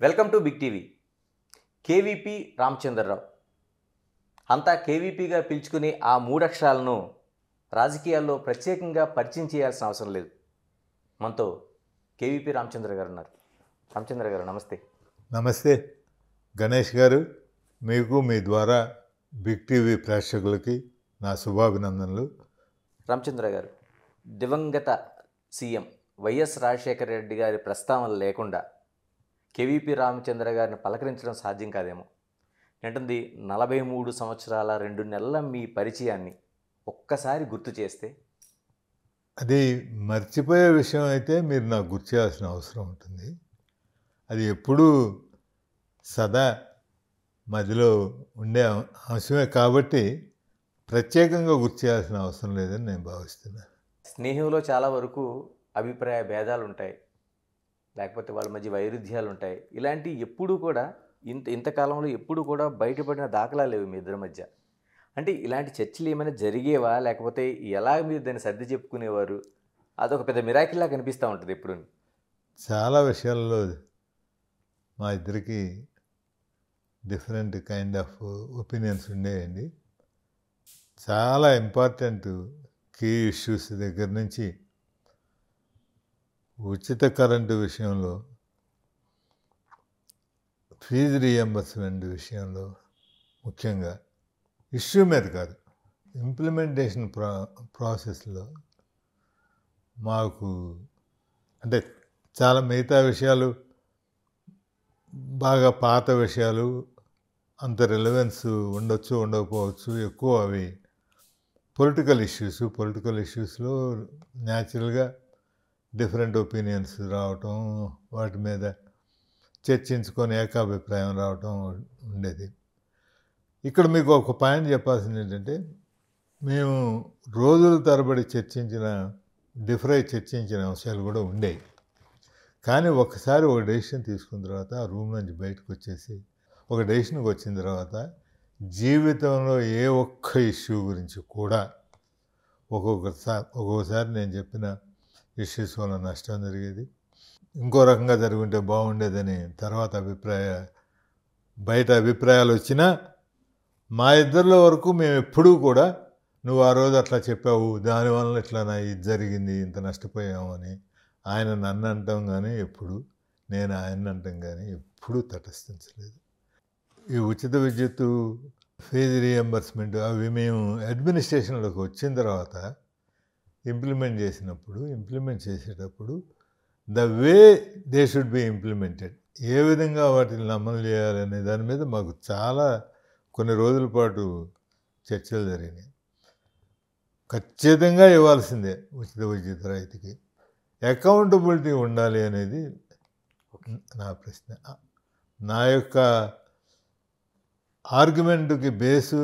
Welcome to Big TV. KVP Ramachandrarao అంతా కేవీపీగా పిలుచుకుని ఆ మూడక్షరాలను రాజకీయాల్లో ప్రత్యేకంగా పరిచయం చేయాల్సిన అవసరం లేదు. మనతో కేవీపీ రామచంద్ర గారు ఉన్నారు. రామచంద్ర గారు నమస్తే. నమస్తే గణేష్ గారు, మీకు మీ ద్వారా బిగ్ టీవీ ప్రేక్షకులకి నా శుభాభినందనలు. రామచంద్ర గారు, దివంగత సీఎం వైఎస్ రాజశేఖర రెడ్డి గారి ప్రస్తావన లేకుండా కేవీపీ రామచంద్ర గారిని పలకరించడం సాధ్యం కాదేమో. ఏంటంది 43 సంవత్సరాల 2 నెలల మీ పరిచయాన్ని ఒక్కసారి గుర్తు చేస్తే. అది మర్చిపోయే విషయం అయితే మీరు నాకు గుర్తు చేయాల్సిన అవసరం ఉంటుంది. అది ఎప్పుడూ సదా మదిలో ఉండే అంశమే కాబట్టి ప్రత్యేకంగా గుర్తు చేయాల్సిన అవసరం లేదని నేను భావిస్తున్నాను. స్నేహంలో చాలా వరకు అభిప్రాయ భేదాలు ఉంటాయి, లేకపోతే వాళ్ళ మధ్య వైరుధ్యాలు ఉంటాయి. ఇలాంటి ఎప్పుడూ కూడా ఇంతకాలంలో ఎప్పుడు కూడా బయటపడిన దాఖలా లేవు మీ ఇద్దరి మధ్య. అంటే ఇలాంటి చర్చలు ఏమైనా జరిగేవా, లేకపోతే ఎలా మీరు దాన్ని సర్ది చెప్పుకునేవారు? అదొక పెద్ద మిరాకిల్లా కనిపిస్తూ ఉంటుంది ఎప్పుడు. చాలా విషయాల్లో మా ఇద్దరికి డిఫరెంట్ కైండ్ ఆఫ్ ఒపీనియన్స్ ఉండేయండి. చాలా ఇంపార్టెంట్ కీ ఇష్యూస్ దగ్గర నుంచి ఉచిత కరెంటు విషయంలో, ఫీజు రీఎంబర్స్మెంట్ విషయంలో, ముఖ్యంగా ఇష్యూ మీద కాదు, ఇంప్లిమెంటేషన్ ప్రాసెస్లో మాకు అంటే చాలా మిగతా విషయాలు బాగా పాత విషయాలు, అంత రిలవెన్స్ ఉండొచ్చు ఉండకపోవచ్చు. ఎక్కువ అవి పొలిటికల్ ఇష్యూస్లో న్యాచురల్గా డిఫరెంట్ ఒపీనియన్స్ రావటం, వాటి మీద చర్చించుకొని ఏకాభిప్రాయం రావటం ఉండేది. ఇక్కడ మీకు ఒక పాయింట్ చెప్పాల్సింది ఏంటంటే, మేము రోజుల తరబడి చర్చించిన అంశాలు కూడా ఉండేవి. కానీ ఒకసారి ఒక డెసిషన్ తీసుకున్న తర్వాత ఆ రూమ్ నుంచి బయటకు వచ్చేసి ఒక డెసిషన్కి వచ్చిన తర్వాత జీవితంలో ఏ ఒక్క ఇష్యూ గురించి కూడా ఒక్కొక్కసారి నేను చెప్పిన ఇష్యూస్ వల్ల నష్టం జరిగేది, ఇంకో రకంగా జరుగుంటే బాగుండేదని తర్వాత బయట అభిప్రాయాలు వచ్చినా మా ఇద్దరిలో వరకు మేము ఎప్పుడూ కూడా నువ్వు ఆ రోజు అట్లా చెప్పావు, దానివల్ల ఇట్లా ఇది జరిగింది, ఇంత నష్టపోయాము అని ఆయన నన్ను అంటాం కానీ ఎప్పుడు, నేను ఆయన అంటాం కానీ ఎప్పుడూ తటస్థించలేదు. ఈ ఉచిత విద్యుత్తు, ఫీజు రీఎంబర్స్మెంట్ అవి మేము అడ్మినిస్ట్రేషన్లోకి వచ్చిన తర్వాత ఇంప్లిమెంట్ చేసేటప్పుడు the way they should be implemented, ఏ విధంగా వాటిని అమలు చేయాలనే దాని మీద మాకు చాలా కొన్ని రోజుల పాటు చర్చలు జరిగినాయి. ఖచ్చితంగా ఇవ్వాల్సిందే ఉచిత విద్యుత్ రైతుకి, అకౌంటబిలిటీ ఉండాలి అనేది నా ప్రశ్న. నా యొక్క ఆర్గ్యుమెంట్కి బేసు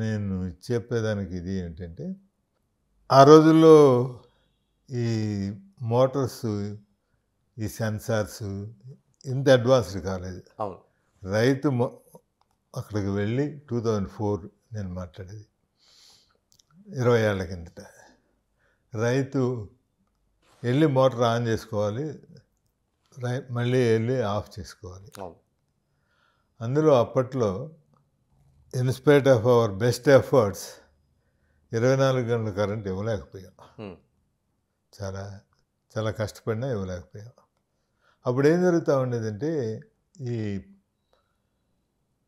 నేను చెప్పేదానికి ఇది ఏంటంటే, ఆ రోజుల్లో ఈ మోటార్స్, ఈ సెన్సార్స్ ఇంత అడ్వాన్స్డ్ కాలేదు. అవును, రైతు అక్కడికి వెళ్ళి 2004 నేను మాట్లాడేది, 20 ఏళ్ల కిందట. రైతు వెళ్ళి మోటార్ ఆన్ చేసుకోవాలి, మళ్ళీ వెళ్ళి ఆఫ్ చేసుకోవాలి. అందులో అప్పట్లో in spite of our best efforts 24 గంటల కరెంట్ ఇవ్వలేకపోయాం. చాలా చాలా కష్టపడినా ఇవ్వలేకపోయాం. అప్పుడు ఏం జరుగుతూ ఉండేదంటే, ఈ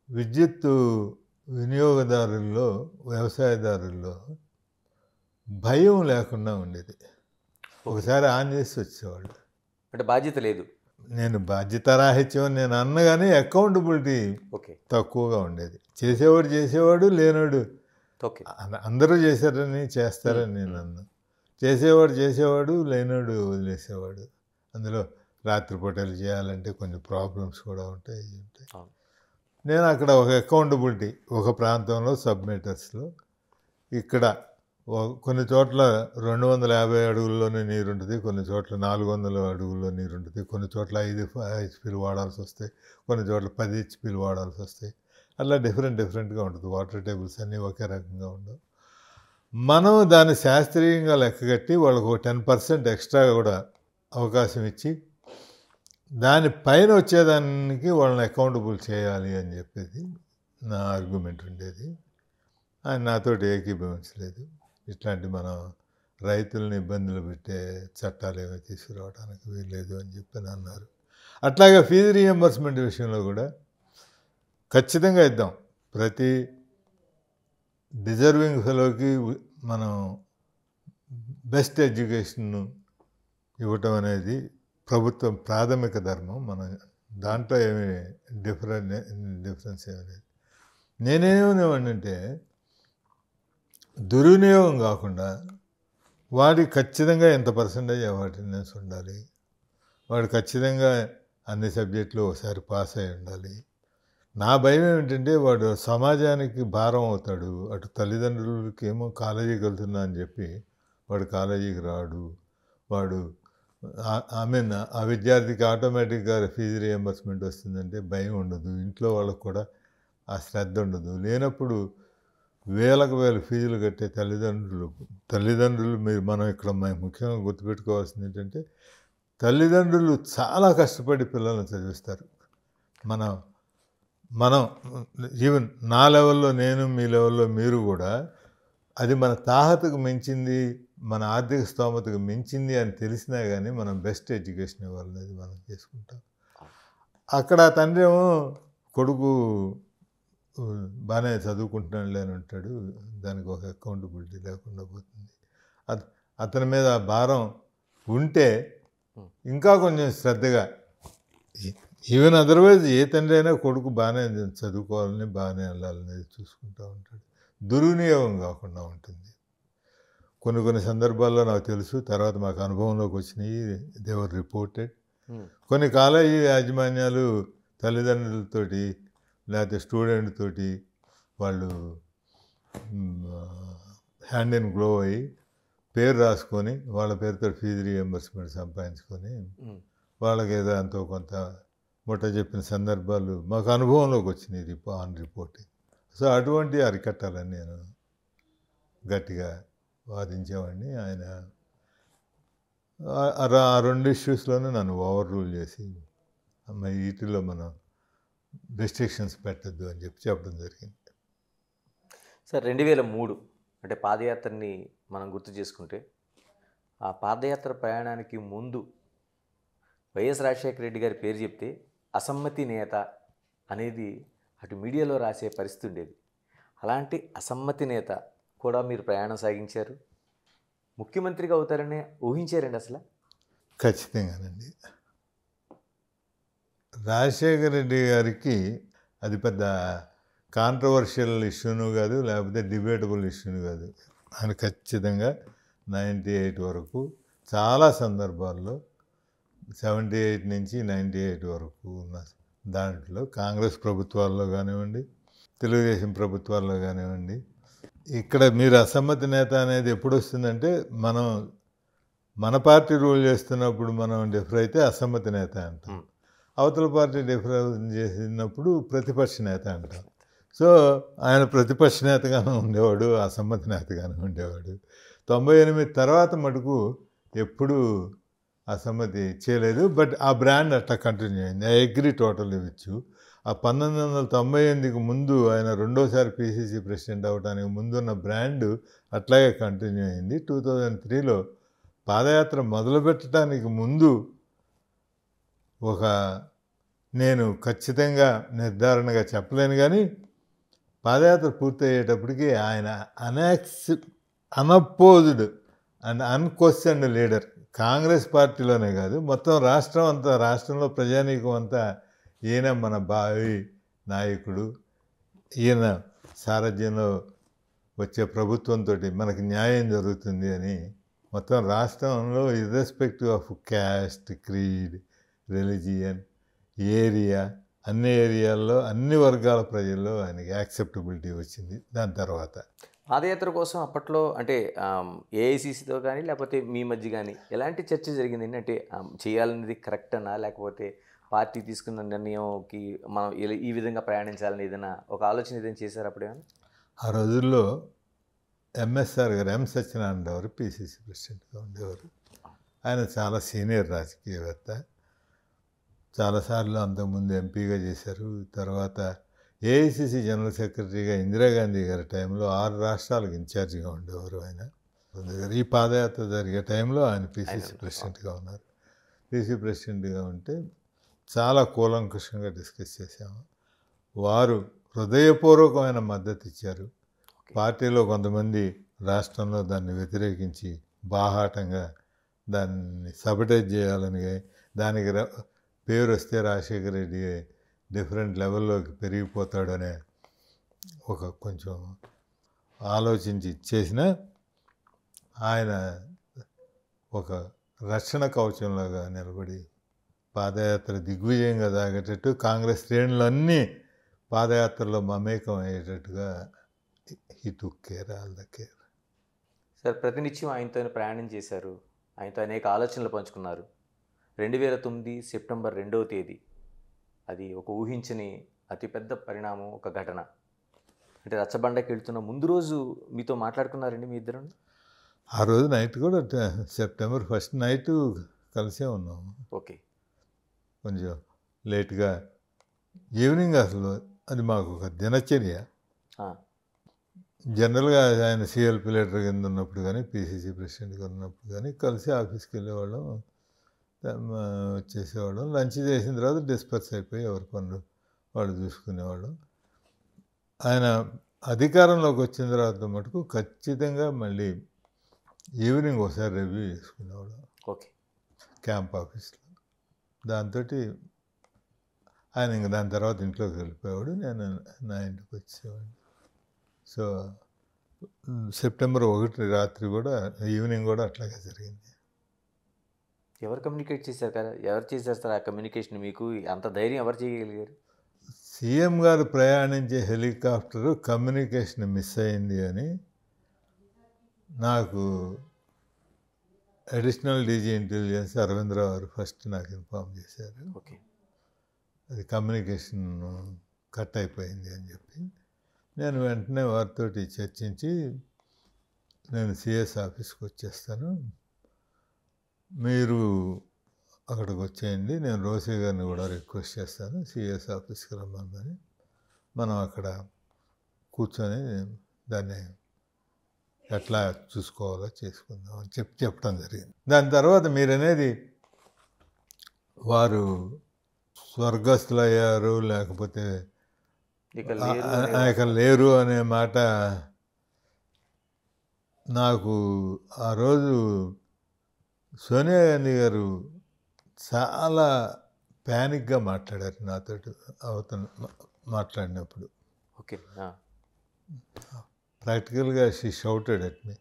విద్యుత్తు వినియోగదారుల్లో, వ్యవసాయదారుల్లో భయం లేకుండా ఉండేది. ఒకసారి ఆన్ చేసి వచ్చేవాళ్ళు. అంటే బాధ్యత లేదు. నేను బాధ్యతారాహిత్యం నేను అన్నగానే అకౌంటబిలిటీ తక్కువగా ఉండేది. చేసేవాడు లేనాడు అందరూ చేస్తారని నేను అన్నా. చేసేవాడు లేనాడు వదిలేసేవాడు. అందులో రాత్రిపూటలు చేయాలంటే కొన్ని ప్రాబ్లమ్స్ కూడా ఉంటాయి. నేను అక్కడ ఒక అకౌంటబిలిటీ, ఒక ప్రాంతంలో సబ్మీటర్స్లో, ఇక్కడ కొన్ని చోట్ల 250 అడుగుల్లోనే నీరు ఉంటుంది, కొన్ని చోట్ల 400 అడుగుల్లో నీరు ఉంటుంది, కొన్ని చోట్ల 5 హెచ్పీలు వాడాల్సి వస్తాయి, కొన్ని చోట్ల 10 హెచ్పీలు వాడాల్సి వస్తాయి. అలా డిఫరెంట్గా ఉంటుంది. వాటర్ టేబుల్స్ అన్నీ ఒకే రకంగా ఉండవు. మనం దాన్ని శాస్త్రీయంగా లెక్కగట్టి వాళ్ళకు 10% ఎక్స్ట్రా కూడా అవకాశం ఇచ్చి దానిపైన వచ్చేదానికి వాళ్ళని అకౌంటబుల్ చేయాలి అని చెప్పేది నా ఆర్గ్యుమెంట్ ఉండేది. ఆయన నాతోటి ఏకీభవించలేదు. ఇట్లాంటి మనం రైతులను ఇబ్బందులు పెట్టే చట్టాలు ఏమీ తీసుకురావడానికి వీల్లేదు అని చెప్పి అన్నారు. అట్లాగే ఫీజు రీఎంబర్స్మెంట్ విషయంలో కూడా ఖచ్చితంగా ఇద్దాం. ప్రతి డిజర్వింగ్ ఫెలోకి మనం బెస్ట్ ఎడ్యుకేషన్ ఇవ్వటం అనేది ప్రభుత్వం ప్రాథమిక ధర్మం. మనం దాంట్లో ఏమి డిఫరెన్స్ ఏమీ లేదు. నేనేమనేవాడినంటే దుర్వినియోగం కాకుండా వాడికి ఖచ్చితంగా ఎంత పర్సంటేజ్ అటెండెన్స్ ఉండాలి, వాడు ఖచ్చితంగా అన్ని సబ్జెక్టులు ఒకసారి పాస్ అయి ఉండాలి. నా భయం ఏమిటంటే వాడు సమాజానికి భారం అవుతాడు. అటు తల్లిదండ్రులకి ఏమో కాలేజీకి వెళ్తున్నా అని చెప్పి వాడు కాలేజీకి రాడు. వాడు ఆ విద్యార్థికి ఆటోమేటిక్గా ఫీజు రియంబర్స్మెంట్ వస్తుందంటే భయం ఉండదు. ఇంట్లో వాళ్ళకు కూడా ఆ శ్రద్ధ ఉండదు. లేనప్పుడు వేలకు వేల ఫీజులు కట్టే తల్లిదండ్రులు మనం ఇక్కడ ముఖ్యంగా గుర్తుపెట్టుకోవాల్సింది ఏంటంటే తల్లిదండ్రులు చాలా కష్టపడి పిల్లల్ని చదివిస్తారు. మనం ఈవెన్ నా లెవెల్లో నేను, మీ లెవెల్లో మీరు కూడా అది మన తాహతకు మించింది, మన ఆర్థిక స్తోమతకు మించింది అని తెలిసినా కానీ మనం బెస్ట్ ఎడ్యుకేషన్ ఇవ్వాలనేది మనం చేసుకుంటాం. అక్కడ తండ్రి ఏమో కొడుకు బాగానే చదువుకుంటున్నాడులే అని ఉంటాడు. దానికి ఒక అకౌంటబిలిటీ లేకుండా పోతుంది. అతని మీద ఆ భారం ఉంటే ఇంకా కొంచెం శ్రద్ధగా, ఈవెన్ అదర్వైజ్ ఏ తండ్రి అయినా కొడుకు బాగానే చదువుకోవాలని, బాగానే వెళ్ళాలనేది చూసుకుంటూ ఉంటాడు. దుర్వినియోగం కాకుండా ఉంటుంది. కొన్ని సందర్భాల్లో నాకు తెలుసు, తర్వాత మాకు అనుభవంలోకి వచ్చినాయి. దేవర్ రిపోర్టెడ్. కొన్ని కాలేజీ యాజమాన్యాలు తల్లిదండ్రులతోటి లేకపోతే స్టూడెంట్ తోటి వాళ్ళు హ్యాండ్ ఇన్ గ్లో అయ్యి పేరు రాసుకొని వాళ్ళ పేరుతో ఫీజు రీఎంబర్స్మెంట్ సంపాదించుకొని వాళ్ళకి ఏదో ఎంతో కొంత ముట్ట చెప్పిన సందర్భాలు మాకు అనుభవంలోకి వచ్చినాయి ఆన్ రిపోర్టింగ్. సో అటువంటి అరికట్టాలని నేను గట్టిగా వాదించేవాడిని. ఆయన ఆ రెండు ఇష్యూస్లోనే నన్ను ఓవర్ రూల్ చేసి వీటిలో మనం రెస్ట్రిక్షన్స్ పెట్టద్దు అని చెప్పడం జరిగింది. సార్ 2003 అంటే పాదయాత్రని మనం గుర్తు చేసుకుంటే ఆ పాదయాత్ర ప్రయాణానికి ముందు వైఎస్ రాజశేఖర రెడ్డి గారి పేరు చెప్తే అసమ్మతి నేత అనేది అటు మీడియాలో రాసే పరిస్థితి ఉండేది. అలాంటి అసమ్మతి నేత కూడా మీరు ప్రయాణం సాగించారు. ముఖ్యమంత్రిగా అవుతారని ఊహించారండి అసలు? ఖచ్చితంగానండి. రాజశేఖర రెడ్డి గారికి అది పెద్ద కాంట్రవర్షియల్ ఇష్యూను కాదు, లేకపోతే డిబేటబుల్ ఇష్యూను కాదు. ఆయన ఖచ్చితంగా 98 వరకు చాలా సందర్భాల్లో 78 నుంచి 98 వరకు ఉన్న దాంట్లో కాంగ్రెస్ ప్రభుత్వాల్లో కానివ్వండి, తెలుగుదేశం ప్రభుత్వాల్లో కానివ్వండి, ఇక్కడ మీరు అసమ్మతి నేత అనేది ఎప్పుడు వస్తుందంటే మన పార్టీ రూల్ చేస్తున్నప్పుడు మనం డిఫర్ అయితే అసమ్మతి నేత అంటాం. అవతల పార్టీ డిఫర్ చేసినప్పుడు ప్రతిపక్ష నేత అంటాం. సో ఆయన ప్రతిపక్ష నేతగానే ఉండేవాడు, అసమ్మతి నేతగానే ఉండేవాడు. 98 తర్వాత మటుకు ఎప్పుడూ అసమ్మతి చేయలేదు. బట్ ఆ బ్రాండ్ అట్లా కంటిన్యూ అయింది. I agree totally with you. ఆ 1998కి ముందు ఆయన రెండోసారి పిసిసి ప్రెసిడెంట్ అవ్వడానికి ముందున్న బ్రాండ్ అట్లాగే కంటిన్యూ అయింది. 2003లో పాదయాత్ర మొదలుపెట్టడానికి ముందు నేను ఖచ్చితంగా నిర్ధారణగా చెప్పలేను, కానీ పాదయాత్ర పూర్తయ్యేటప్పటికి ఆయన unopposed and unquestioned leader. Congress పార్టీలోనే కాదు, మొత్తం రాష్ట్రంలో ప్రజానీకం అంతా ఈయన మన భావి నాయకుడు, ఈయన సారథ్యంలో వచ్చే ప్రభుత్వంతో మనకి న్యాయం జరుగుతుంది అని మొత్తం రాష్ట్రంలో irrespective of caste, creed, religion, area, అన్ని ఏరియాల్లో అన్ని వర్గాల ప్రజల్లో ఆయనకి యాక్సెప్టబిలిటీ వచ్చింది. దాని తర్వాత పాదయాత్ర కోసం అప్పట్లో అంటే ఏఐసిసితో కానీ లేకపోతే మీ మధ్య కానీ ఎలాంటి చర్చ జరిగింది? అంటే చేయాలనేది కరెక్ట్ అనా, లేకపోతే పార్టీ తీసుకున్న నిర్ణయంకి మనం ఈ విధంగా ప్రయాణించాలని ఏదైనా ఒక ఆలోచన ఏదైనా చేశారు అప్పుడేమన్నా? ఆ రోజుల్లో ఎంఎస్ఆర్ గారు, ఎం సత్యనారాయణ గారు పిసిసి ప్రెసిడెంట్గా ఉండేవారు. ఆయన చాలా సీనియర్ రాజకీయవేత్త. చాలాసార్లు అంతకుముందు ఎంపీగా చేశారు. తర్వాత ఏఐసిసి జనరల్ సెక్రటరీగా ఇందిరాగాంధీ గారి టైంలో 6 రాష్ట్రాలకు ఇన్ఛార్జిగా ఉండేవారు ఆయన. ఈ పాదయాత్ర జరిగే టైంలో ఆయన పిసిసి ప్రెసిడెంట్గా ఉన్నారు. పిసిసి ప్రెసిడెంట్గా ఉంటే చాలా కూలంకుషంగా డిస్కస్ చేశాము. వారు హృదయపూర్వకమైన మద్దతు ఇచ్చారు. పార్టీలో కొంతమంది రాష్ట్రంలో దాన్ని వ్యతిరేకించి బాహాటంగా దాన్ని సబటైజ్ చేయాలని, దానికి పేరు వస్తే రాజశేఖర రెడ్డి డిఫరెంట్ లెవెల్లోకి పెరిగిపోతాడనే ఒక కొంచెం ఆలోచించి చేసిన ఆయన ఒక రక్షణ కవచంలాగా నిలబడి పాదయాత్ర దిగ్విజయంగా సాగేటట్టు, కాంగ్రెస్ శ్రేణులన్నీ పాదయాత్రలో మమేకం అయ్యేటట్టుగా he took care, all the care. Sir, ప్రతినిత్యం ఆయనతో ప్రయాణం చేశారు, ఆయనతో అనేక ఆలోచనలు పంచుకున్నారు. 2009 సెప్టెంబర్ 2వ తేదీ అది ఒక ఊహించని అతిపెద్ద పరిణామం, ఒక ఘటన. అంటే రచ్చబండకి వెళ్తున్న ముందు రోజు మీతో మాట్లాడుకున్నారండి మీ ఇద్దరు? ఆ రోజు నైట్ కూడా సెప్టెంబర్ 1 నైట్ కలిసే ఉన్నాము. ఓకే. కొంచెం లేట్గా ఈవినింగ్. అసలు అది మాకు ఒక దినచర్య. జనరల్గా ఆయన సిఎల్పి లీడర్ కింద ఉన్నప్పుడు కానీ, పిసిసి ప్రెసిడెంట్గా ఉన్నప్పుడు కానీ కలిసి ఆఫీస్కి వెళ్ళేవాళ్ళం, వచ్చేసేవాళ్ళం. లంచ్ చేసిన తర్వాత డిస్పర్స్ అయిపోయి ఎవరి పనులు వాళ్ళు చూసుకునేవాళ్ళం. ఆయన అధికారంలోకి వచ్చిన తర్వాత మటుకు ఖచ్చితంగా మళ్ళీ ఈవినింగ్ ఒకసారి రివ్యూ చేసుకునేవాళ్ళం. ఓకే. క్యాంప్ ఆఫీస్లో. దాంతో ఆయన ఇంక దాని తర్వాత ఇంట్లోకి వెళ్ళిపోయేవాడు, నేను నా ఇంటికి వచ్చేవాడిని. సో సెప్టెంబర్ 1 రాత్రి కూడా, ఈవినింగ్ కూడా అట్లాగే జరిగింది. ఎవరు కమ్యూనికేట్ చేశారు కదా, ఎవరు చేశారు సార్ ఆ కమ్యూనికేషన్? మీకు అంత ధైర్యం ఎవరు చేయగలిగారు? సీఎం గారు ప్రయాణించే హెలికాప్టరు కమ్యూనికేషన్ మిస్ అయింది అని నాకు అడిషనల్ డీజీ ఇంటెలిజెన్స్ అరవిందరావు గారు ఫస్ట్ నాకు ఇన్ఫార్మ్ చేశారు. ఓకే. అది కమ్యూనికేషన్ కట్ అయిపోయింది అని చెప్పి నేను వెంటనే వారితో చర్చించి, నేను సిఎస్ ఆఫీస్కి వచ్చేస్తాను, మీరు అక్కడికి వచ్చేయండి, నేను రోసే గారిని కూడా రిక్వెస్ట్ చేస్తాను సిఎస్ ఆఫీస్కి రమ్మని, మనం అక్కడ కూర్చొని దాన్ని ఎట్లా చూసుకోవాలో చేసుకుందాం అని చెప్పడం జరిగింది. దాని తర్వాత మీరనేది వారు స్వర్గస్థులయ్యారు లేకపోతే ఇక లేరు అనే మాట నాకు ఆ రోజు సోనియా గాంధీ గారు చాలా ప్యానిక్గా మాట్లాడారు నాతో మాట్లాడినప్పుడు. ఓకే. ప్రాక్టికల్గా she shouted at me,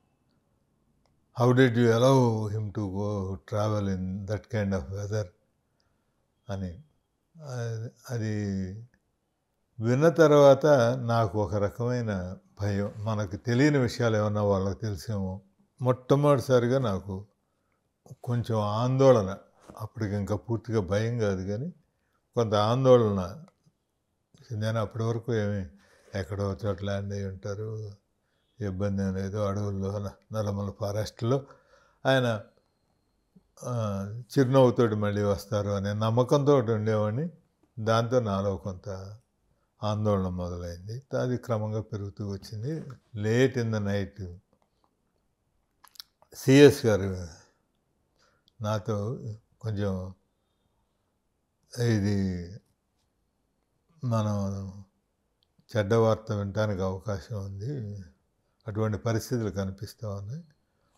how did you allow him to go travel in that kind of weather అని. అది విన్న తర్వాత నాకు ఒక రకమైన భయం, మనకు తెలియని విషయాలు ఏమన్నా వాళ్ళకి తెలిసేమో. మొట్టమొదటిసారిగా నాకు కొంచెం ఆందోళన, అప్పటికి ఇంకా పూర్తిగా భయం కాదు కానీ కొంత ఆందోళన. నేను అప్పటి వరకు ఏమి ఎక్కడో చోట ల్యాండ్ అయి ఉంటారు, ఇబ్బంది అనేది, అడవుల్లో నల్లమల ఫారెస్ట్లో ఆయన చిరునవ్వుతోటి మళ్ళీ వస్తారు అనే నమ్మకంతో ఉండేవాడిని. దాంతో నాలో కొంత ఆందోళన మొదలైంది. అది క్రమంగా పెరుగుతూ వచ్చింది. Late in the night CS గారు నాతో కొంచెం, ఇది మనం చెడ్డ వార్త వినడానికి అవకాశం ఉంది, అటువంటి పరిస్థితులు కనిపిస్తూ ఉన్నాయి,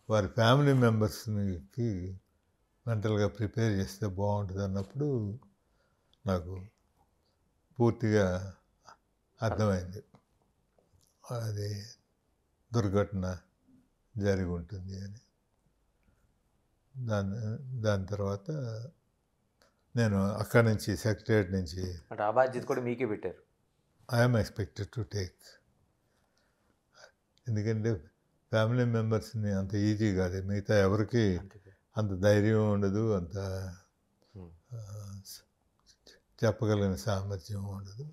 వారి ఫ్యామిలీ మెంబర్స్కి మెంటల్గా ప్రిపేర్ చేస్తే బాగుంటుంది అన్నప్పుడు నాకు పూర్తిగా అర్థమైంది అది దుర్ఘటన జరిగి ఉంటుంది అని. దాని తర్వాత నేను అక్కడి నుంచి సెక్రటరియట్ నుంచి, అంటే ఆ బాధ్యత కూడా మీకే పెట్టారు? I'm expected to take. ఎందుకంటే ఫ్యామిలీ మెంబర్స్ని అంత ఈజీ కాదు, మిగతా ఎవరికి అంత ధైర్యం ఉండదు, అంత చెప్పగలిగిన సామర్థ్యం ఉండదు.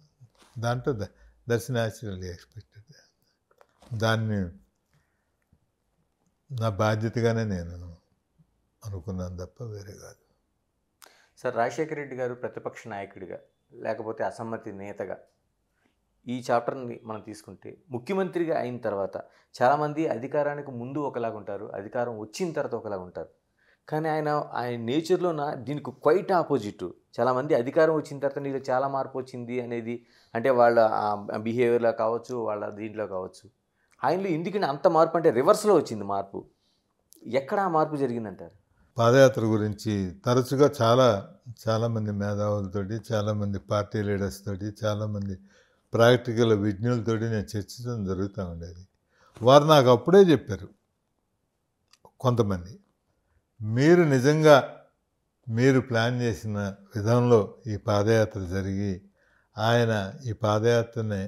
దాంట్లో దట్స్ న్యాచురల్లీ ఎక్స్పెక్టెడ్. దాన్ని నా బాధ్యతగానే నేను అనుకున్నాను తప్ప వేరే కాదు. సార్ రాజశేఖర రెడ్డి గారు ప్రతిపక్ష నాయకుడిగా లేకపోతే అసమ్మతి నేతగా ఈ చాప్టర్ని మనం తీసుకుంటే ముఖ్యమంత్రిగా అయిన తర్వాత చాలామంది అధికారానికి ముందు ఒకలాగా ఉంటారు, అధికారం వచ్చిన తర్వాత ఒకలాగా ఉంటారు. కానీ ఆయన నేచర్లో దీనికి క్వైట్ ఆపోజిట్. చాలామంది అధికారం వచ్చిన తర్వాత నీలో చాలా మార్పు వచ్చింది అనేది, అంటే వాళ్ళ బిహేవియర్లో కావచ్చు, వాళ్ళ దీంట్లో కావచ్చు. ఆయనలో ఎందుకని అంత మార్పు, అంటే రివర్స్లో వచ్చింది మార్పు. ఎక్కడ ఆ మార్పు జరిగిందంటారు? పాదయాత్ర గురించి తరచుగా చాలామంది మేధావులతోటి, చాలామంది పార్టీ లీడర్స్ తోటి, చాలామంది ప్రాక్టికల్ విజ్ఞులతోటి నేను చర్చించడం జరుగుతూ ఉండేది. వారు నాకు అప్పుడే చెప్పారు, కొంతమంది, మీరు నిజంగా మీరు ప్లాన్ చేసిన విధంలో ఈ పాదయాత్ర జరిగి ఆయన ఈ పాదయాత్రని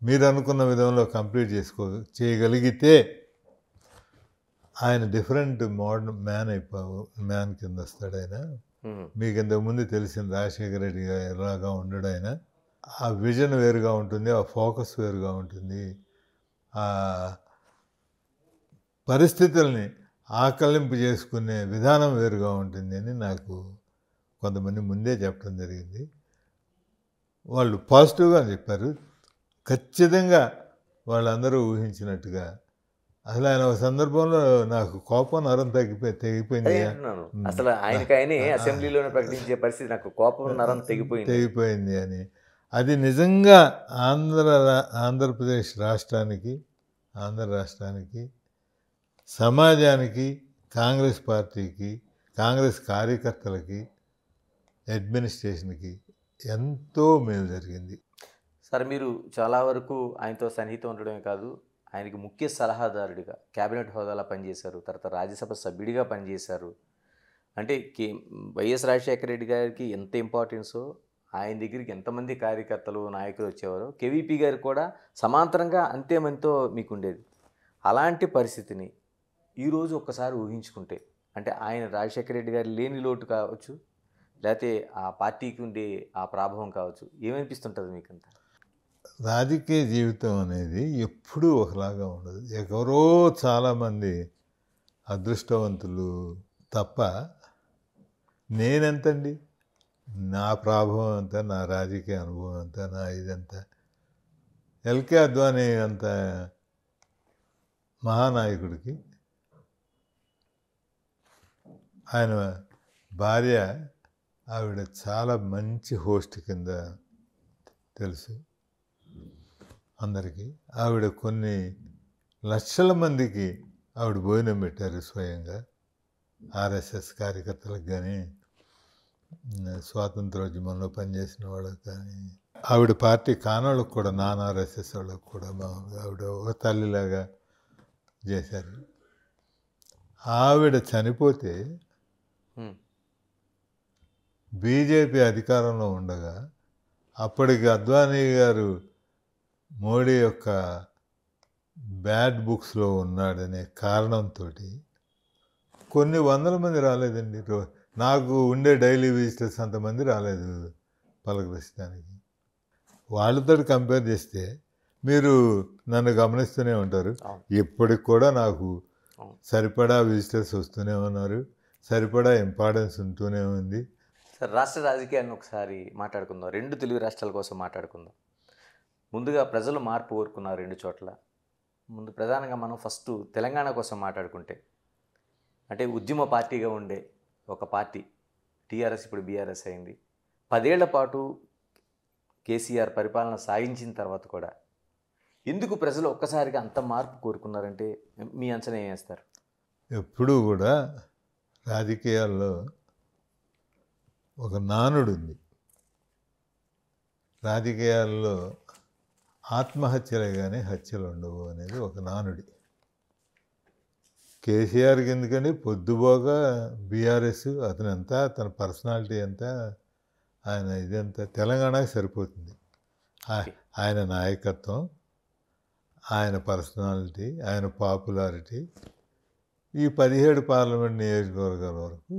మీరు అనుకున్న విధంలో కంప్లీట్ చేయగలిగితే ఆయన డిఫరెంట్ మోడర్న్ మ్యాన్ కింద వస్తాడు. ఆయన మీకు ఇంతకుముందు తెలిసిన రాజశేఖర రెడ్డి గారు ఎలాగా ఉండడు. ఆయన ఆ విజన్ వేరుగా ఉంటుంది, ఆ ఫోకస్ వేరుగా ఉంటుంది, ఆ పరిస్థితుల్ని ఆకలింపు చేసుకునే విధానం వేరుగా ఉంటుంది అని నాకు కొంతమంది ముందే చెప్పడం జరిగింది. వాళ్ళు పాజిటివ్గా చెప్పారు. ఖచ్చితంగా వాళ్ళందరూ ఊహించినట్టుగా అసలు ఆయన ఒక సందర్భంలో నాకు కోపం నరం తెగిపోయింది. అసలు ఆయనకి అసెంబ్లీలోనే ప్రకటించే పరిస్థితి, నాకు కోపం నరం తెగిపోయింది అని. అది నిజంగా ఆంధ్రప్రదేశ్ రాష్ట్రానికి, ఆంధ్ర రాష్ట్రానికి, సమాజానికి, కాంగ్రెస్ పార్టీకి, కాంగ్రెస్ కార్యకర్తలకి, అడ్మినిస్ట్రేషన్కి ఎంతో మేలు జరిగింది. సార్ మీరు చాలా వరకు ఆయనతో సన్నిహితం ఉండడమే కాదు, ఆయనకి ముఖ్య సలహాదారుడిగా క్యాబినెట్ హోదాలో పనిచేశారు, తర్వాత రాజ్యసభ సభ్యుడిగా పనిచేశారు. అంటే వైఎస్ రాజశేఖర రెడ్డి గారికి ఎంత ఇంపార్టెన్సో ఆయన దగ్గరికి ఎంతమంది కార్యకర్తలు నాయకులు వచ్చేవారో కేవీపీ గారు కూడా సమాంతరంగా అంతేమంతో మీకు ఉండేది. అలాంటి పరిస్థితిని ఈరోజు ఒక్కసారి ఊహించుకుంటే, అంటే ఆయన రాజశేఖర రెడ్డి గారు లేని లోటు కావచ్చు, లేకపోతే ఆ పార్టీకి ఉండే ఆ ప్రభావం కావచ్చు, ఏమనిపిస్తుంటుంది మీకంతా? రాజకీయ జీవితం అనేది ఎప్పుడూ ఒకలాగా ఉండదు. ఎవరో చాలామంది అదృష్టవంతులు తప్ప నేనెంతండి, నా ప్రభావం అంతా, నా రాజకీయ అనుభవం అంతా, నా ఇదంతా ఎల్కే అద్వానీ అంత మహానాయకుడికి ఆయన భార్య, ఆవిడ చాలా మంచి హోస్ట్ కింద తెలుసు అందరికీ. ఆవిడ కొన్ని లక్షల మందికి ఆవిడ భోజనం పెట్టారు స్వయంగా, ఆర్ఎస్ఎస్ కార్యకర్తలకు కానీ, స్వాతంత్రోద్యమంలో పనిచేసిన వాళ్ళకి కానీ, ఆవిడ పార్టీ కానోళ్ళకు కూడా, నాన్ ఆర్ఎస్ఎస్ వాళ్ళకు కూడా మామూలుగా ఆవిడ ఒక తల్లిలాగా చేశారు. ఆవిడ చనిపోతే బీజేపీ అధికారంలో ఉండగా అప్పటికి అద్వానీ గారు మోడీ యొక్క బ్యాడ్ బుక్స్లో ఉన్నాడనే కారణంతో కొన్ని వందల మంది రాలేదండి. నాకు ఉండే డైలీ విజిటర్స్ అంతమంది రాలేదు పలకరించడానికి. వాళ్ళతో కంపేర్ చేస్తే మీరు నన్ను గమనిస్తూనే ఉంటారు, ఇప్పటికి కూడా నాకు సరిపడా విజిటర్స్ వస్తూనే ఉన్నారు, సరిపడా ఇంపార్టెన్స్ ఉంటూనే ఉంది. సార్ రాష్ట్ర రాజకీయాలను ఒకసారి మాట్లాడుకుందాం, రెండు తెలుగు రాష్ట్రాల కోసం మాట్లాడుకుందాం. ముందుగా ప్రజలు మార్పు కోరుకున్నారు రెండు చోట్ల. ముందు ప్రధానంగా మనం ఫస్ట్ తెలంగాణ కోసం మాట్లాడుకుంటే, అంటే ఉద్యమ పార్టీగా ఉండే ఒక పార్టీ టీఆర్ఎస్ ఇప్పుడు బీఆర్ఎస్ అయింది. 10 ఏళ్ల పాటు కేసీఆర్ పరిపాలన సాగించిన తర్వాత కూడా ఎందుకు ప్రజలు ఒక్కసారిగా అంత మార్పు కోరుకున్నారంటే మీ అంచనా ఏం వేస్తారు? ఎప్పుడూ కూడా రాజకీయాల్లో ఒక నానుడు ఉంది. రాజకీయాల్లో ఆత్మహత్యలే కానీ హత్యలు ఉండవు అనేది ఒక నానుడి. కేసీఆర్కి ఎందుకంటే పొద్దుపోగా బీఆర్ఎస్ అతనంతా, తన పర్సనాలిటీ అంతా, ఆయన ఇదంతా తెలంగాణకి సరిపోతుంది. ఆయన నాయకత్వం, ఆయన పర్సనాలిటీ, ఆయన పాపులారిటీ ఈ 17 పార్లమెంట్ నియోజకవర్గాల వరకు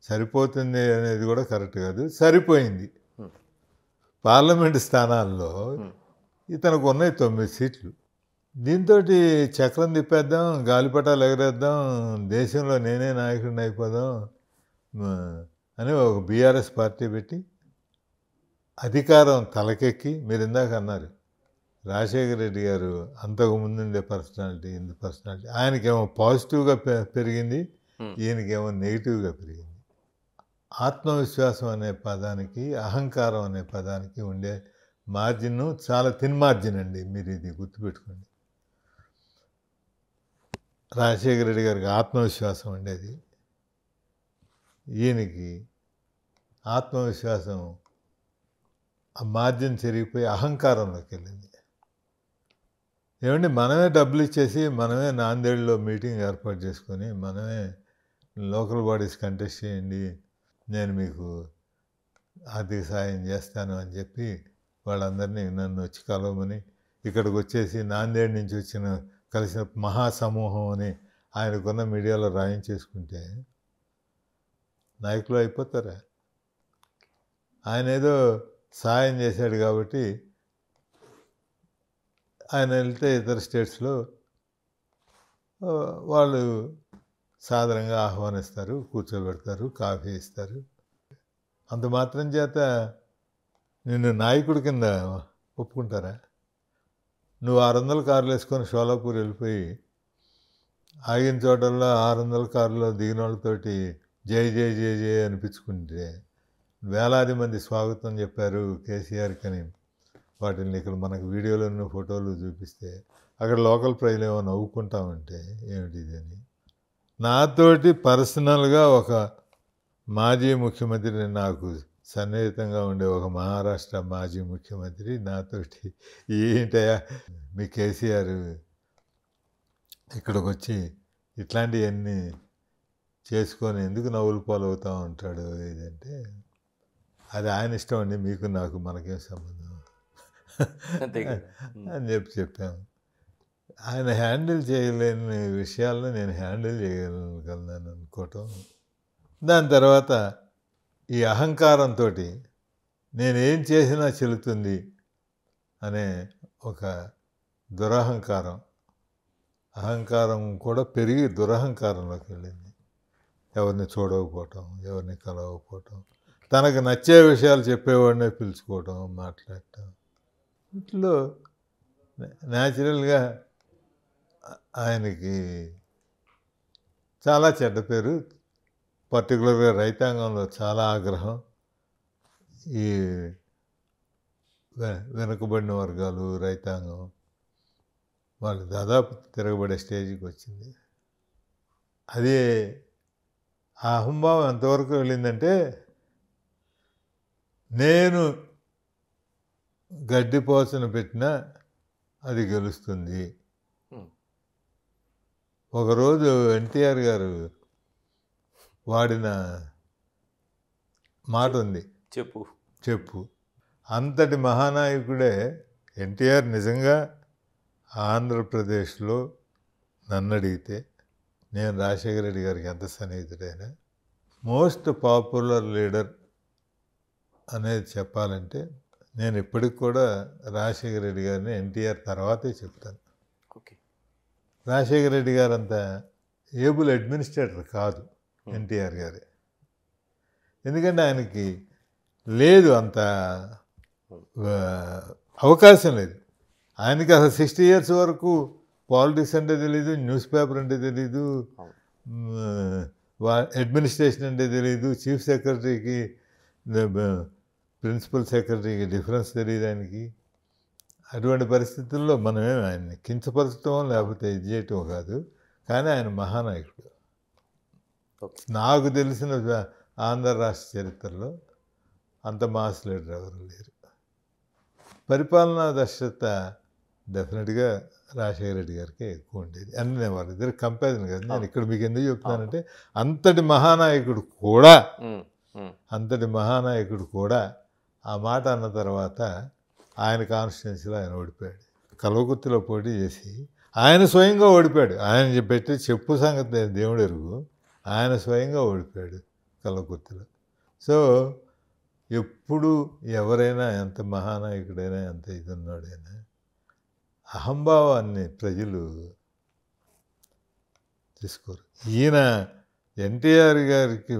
సరిపోతుంది అనేది కూడా కరెక్ట్ కాదు, సరిపోయింది. పార్లమెంటు స్థానాల్లో ఇతనికి ఉన్నాయి 9 సీట్లు. దీంతో చక్రం తిప్పేద్దాం, గాలిపటాలు ఎగరేద్దాం, దేశంలో నేనే నాయకుడిని అయిపోదాం అని ఒక బీఆర్ఎస్ పార్టీ పెట్టి అధికారం తలకెక్కి మీరు ఇందాక అన్నారు రాజశేఖర రెడ్డి గారు అంతకు ముందుండే పర్సనాలిటీ ఇంత పర్సనాలిటీ ఆయనకేమో పాజిటివ్గా పెరిగింది, ఈయనకేమో నెగిటివ్గా పెరిగింది. ఆత్మవిశ్వాసం అనే పదానికి అహంకారం అనే పదానికి ఉండే మార్జిన్ చాలా థిన్ మార్జిన్ అండి. మీరు ఇది గుర్తుపెట్టుకోండి. రాజశేఖర రెడ్డి గారికి ఆత్మవిశ్వాసం ఉండేది, ఈయనకి ఆత్మవిశ్వాసం ఆ మార్జిన్ చెరిగిపోయి అహంకారంలోకి వెళ్ళింది. ఏమండి మనమే డబ్బులు ఇచ్చేసి మనమే నాందేడ్లో మీటింగ్ ఏర్పాటు చేసుకొని మనమే లోకల్ బాడీస్ కంటెస్ట్ చేయండి, నేను మీకు ఆర్థిక సాయం చేస్తాను అని చెప్పి వాళ్ళందరినీ నన్ను వచ్చి కలవమని ఇక్కడికి వచ్చేసి నాందేడ్ నుంచి వచ్చిన కలిసిన మహాసమూహం అని ఆయనకున్న మీడియాలో రాయించేసుకుంటే నాయకులు అయిపోతారా? ఆయన ఏదో సాయం చేశాడు కాబట్టి ఆయన వెళ్తే ఇతర స్టేట్స్లో వాళ్ళు సాధారణంగా ఆహ్వానిస్తారు, కూర్చోబెడతారు, కాఫీ ఇస్తారు. అంత మాత్రం చేత నిన్ను నాయకుడి కింద ఒప్పుకుంటారా? నువ్వు 600 కార్లు వేసుకొని షోలాపూర్ వెళ్ళిపోయి ఆగిన చోటల్లో 600 కారులో దిగిన వాళ్ళతోటి జై జై జై జై అనిపించుకుంటే వేలాది మంది స్వాగతం చెప్పారు కేసీఆర్కి అని వాటిని ఇక్కడ మనకు వీడియోలను ఫోటోలు చూపిస్తే అక్కడ లోకల్ ప్రజలు ఏమో నవ్వుకుంటామంటే ఏమిటి అని. నాతోటి పర్సనల్గా ఒక మాజీ ముఖ్యమంత్రి, నాకు సన్నిహితంగా ఉండే ఒక మహారాష్ట్ర మాజీ ముఖ్యమంత్రి నాతోటి ఏంటయ్యా మీ కేసీఆర్ ఇక్కడికి వచ్చి ఇట్లాంటివన్నీ చేసుకొని ఎందుకు నవ్వులు పాలవుతూ ఉంటాడు ఇదంటే, అది ఆయన ఇష్టం అండి, మీకు నాకు మనకేం సంబంధం అని చెప్పాము. ఆయన హ్యాండిల్ చేయలేని విషయాలను నేను హ్యాండిల్ చేయగలను అనుకోవటం. దాని తర్వాత ఈ అహంకారంతో నేనేం చేసినా చెల్లుతుంది అనే ఒక దురహంకారం, అహంకారం కూడా పెరిగి దురహంకారంలోకి వెళ్ళింది. ఎవరిని చూడకపోవటం, ఎవరిని కలవకపోవటం, తనకు నచ్చే విషయాలు చెప్పేవాడినే పిలుచుకోవటం, మాట్లాడటం. ఇట్లో న్యాచురల్గా ఆయనకి చాలా చెడ్డ పేరు, పర్టికులర్గా రైతాంగంలో చాలా ఆగ్రహం. ఈ వెనుకబడిన వర్గాలు, రైతాంగం వాళ్ళు దాదాపు తిరగబడే స్టేజ్కి వచ్చింది. అదే ఆ అహంభావం ఎంతవరకు వెళ్ళిందంటే, నేను గడ్డిపోసను పెట్టినా అది గెలుస్తుంది. ఒకరోజు ఎన్టీఆర్ గారు వాడిన మాట ఉంది, చెప్పు. అంతటి మహానాయకుడే ఎన్టీఆర్ నిజంగా ఆంధ్రప్రదేశ్లో నన్ను అడిగితే నేను రాజశేఖర రెడ్డి గారికి ఎంత సన్నిహితుడైనా మోస్ట్ పాపులర్ లీడర్ అనేది చెప్పాలంటే నేను ఇప్పటికి కూడా రాజశేఖర రెడ్డి గారిని ఎన్టీఆర్ తర్వాతే చెప్తాను. రాజశేఖర రెడ్డి గారు అంత ఏబుల్ అడ్మినిస్ట్రేటర్ కాదు ఎన్టీఆర్ గారి, ఎందుకంటే ఆయనకి లేదు అంత అవకాశం లేదు. ఆయనకి అసలు 60 years వరకు పాలిటిక్స్ అంటే తెలీదు, న్యూస్ పేపర్ అంటే తెలీదు, అడ్మినిస్ట్రేషన్ అంటే తెలీదు, చీఫ్ సెక్రటరీకి ప్రిన్సిపల్ సెక్రటరీకి డిఫరెన్స్ తెలియదు ఆయనకి. అటువంటి పరిస్థితుల్లో మనమే ఆయన్ని కించపరచడం లేకపోతే ఇది చేయటం కాదు, కానీ ఆయన మహానాయకుడు. నాకు తెలిసిన ఆంధ్ర రాష్ట్ర చరిత్రలో అంత మాస్ లీడర్ ఎవరు లేరు. పరిపాలనా దక్షత డెఫినెట్గా రాజశేఖర రెడ్డి గారికి ఎక్కువ ఉండేది అన్నీ వాళ్ళ ఇద్దరు కంపారిజన్ కదా. నేను ఇక్కడ మీకు ఎందుకు చెప్తున్నానంటే అంతటి మహానాయకుడు కూడా ఆ మాట అన్న తర్వాత ఆయన కాన్స్టిట్యున్సీలో ఆయన ఓడిపోయాడు. కల్వకుర్తిలో పోటీ చేసి ఆయన స్వయంగా ఓడిపోయాడు. ఆయన పెట్టి చెప్పు సంగతి దేవుడు ఎరుగు, ఆయన స్వయంగా ఓడిపోయాడు కల్వకుర్తిలో. సో ఎప్పుడు ఎవరైనా ఎంత మహానాయకుడైనా ఎంత ఇది ఉన్నాడైనా అహంభావాన్ని ప్రజలు తీసుకోరు. ఈయన ఎన్టీఆర్ గారికి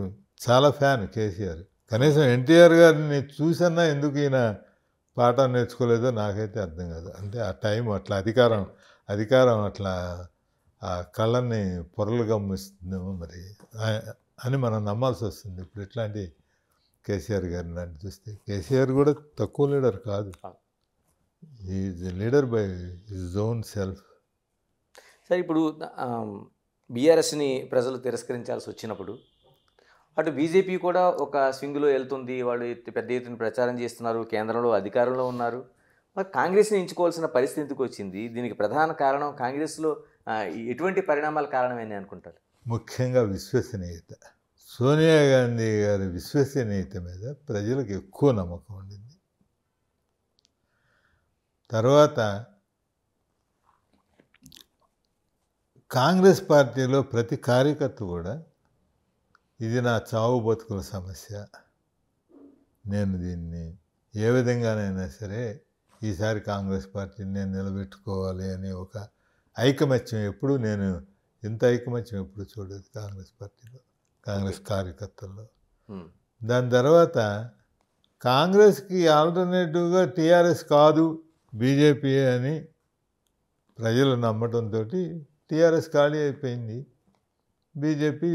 చాలా ఫ్యాన్ కేసీఆర్. కనీసం ఎన్టీఆర్ గారిని చూసన్నా ఎందుకు ఈయన పాఠం నేర్చుకోలేదో నాకైతే అర్థం కాదు. అంటే ఆ టైం అట్లా అధికారం అట్లా ఆ కళ్ళని పొరలు గమ్మిస్తుందేమో మరి అని మనం నమ్మాల్సి వస్తుంది. ఇప్పుడు ఇట్లాంటి కేసీఆర్ గారిని లాంటి చూస్తే కేసీఆర్ కూడా తక్కువ లీడర్ కాదు. Is leader by his own self. సరే, ఇప్పుడు బీఆర్ఎస్ని ప్రజలు తిరస్కరించాల్సి వచ్చినప్పుడు అటు బీజేపీ కూడా ఒక స్వింగ్లో వెళ్తుంది, వాళ్ళు పెద్ద ఎత్తున ప్రచారం చేస్తున్నారు, కేంద్రంలో అధికారంలో ఉన్నారు. మరి కాంగ్రెస్ని ఎంచుకోవాల్సిన పరిస్థితికి వచ్చింది. దీనికి ప్రధాన కారణం కాంగ్రెస్లో ఎటువంటి పరిణామాల కారణమని అనుకుంటారు? ముఖ్యంగా విశ్వసనీయత. సోనియా గాంధీ గారి విశ్వసనీయత మీద ప్రజలకు ఎక్కువ నమ్మకం ఉండింది. తర్వాత కాంగ్రెస్ పార్టీలో ప్రతి కార్యకర్త కూడా ఇది నా చావు బతుకుల సమస్య, నేను దీన్ని ఏ విధంగానైనా సరే ఈసారి కాంగ్రెస్ పార్టీని నేను నిలబెట్టుకోవాలి అనే ఒక ఐకమత్యం ఎప్పుడు నేను ఇంత ఐకమత్యం ఎప్పుడు చూడలేదు కాంగ్రెస్ పార్టీలో, కాంగ్రెస్ కార్యకర్తల్లో. దాని తర్వాత కాంగ్రెస్కి ఆల్టర్నేటివ్గా టీఆర్ఎస్ కాదు బీజేపీ అని ప్రజలు నమ్మటంతో టీఆర్ఎస్ ఖాళీ అయిపోయింది. బీజేపీ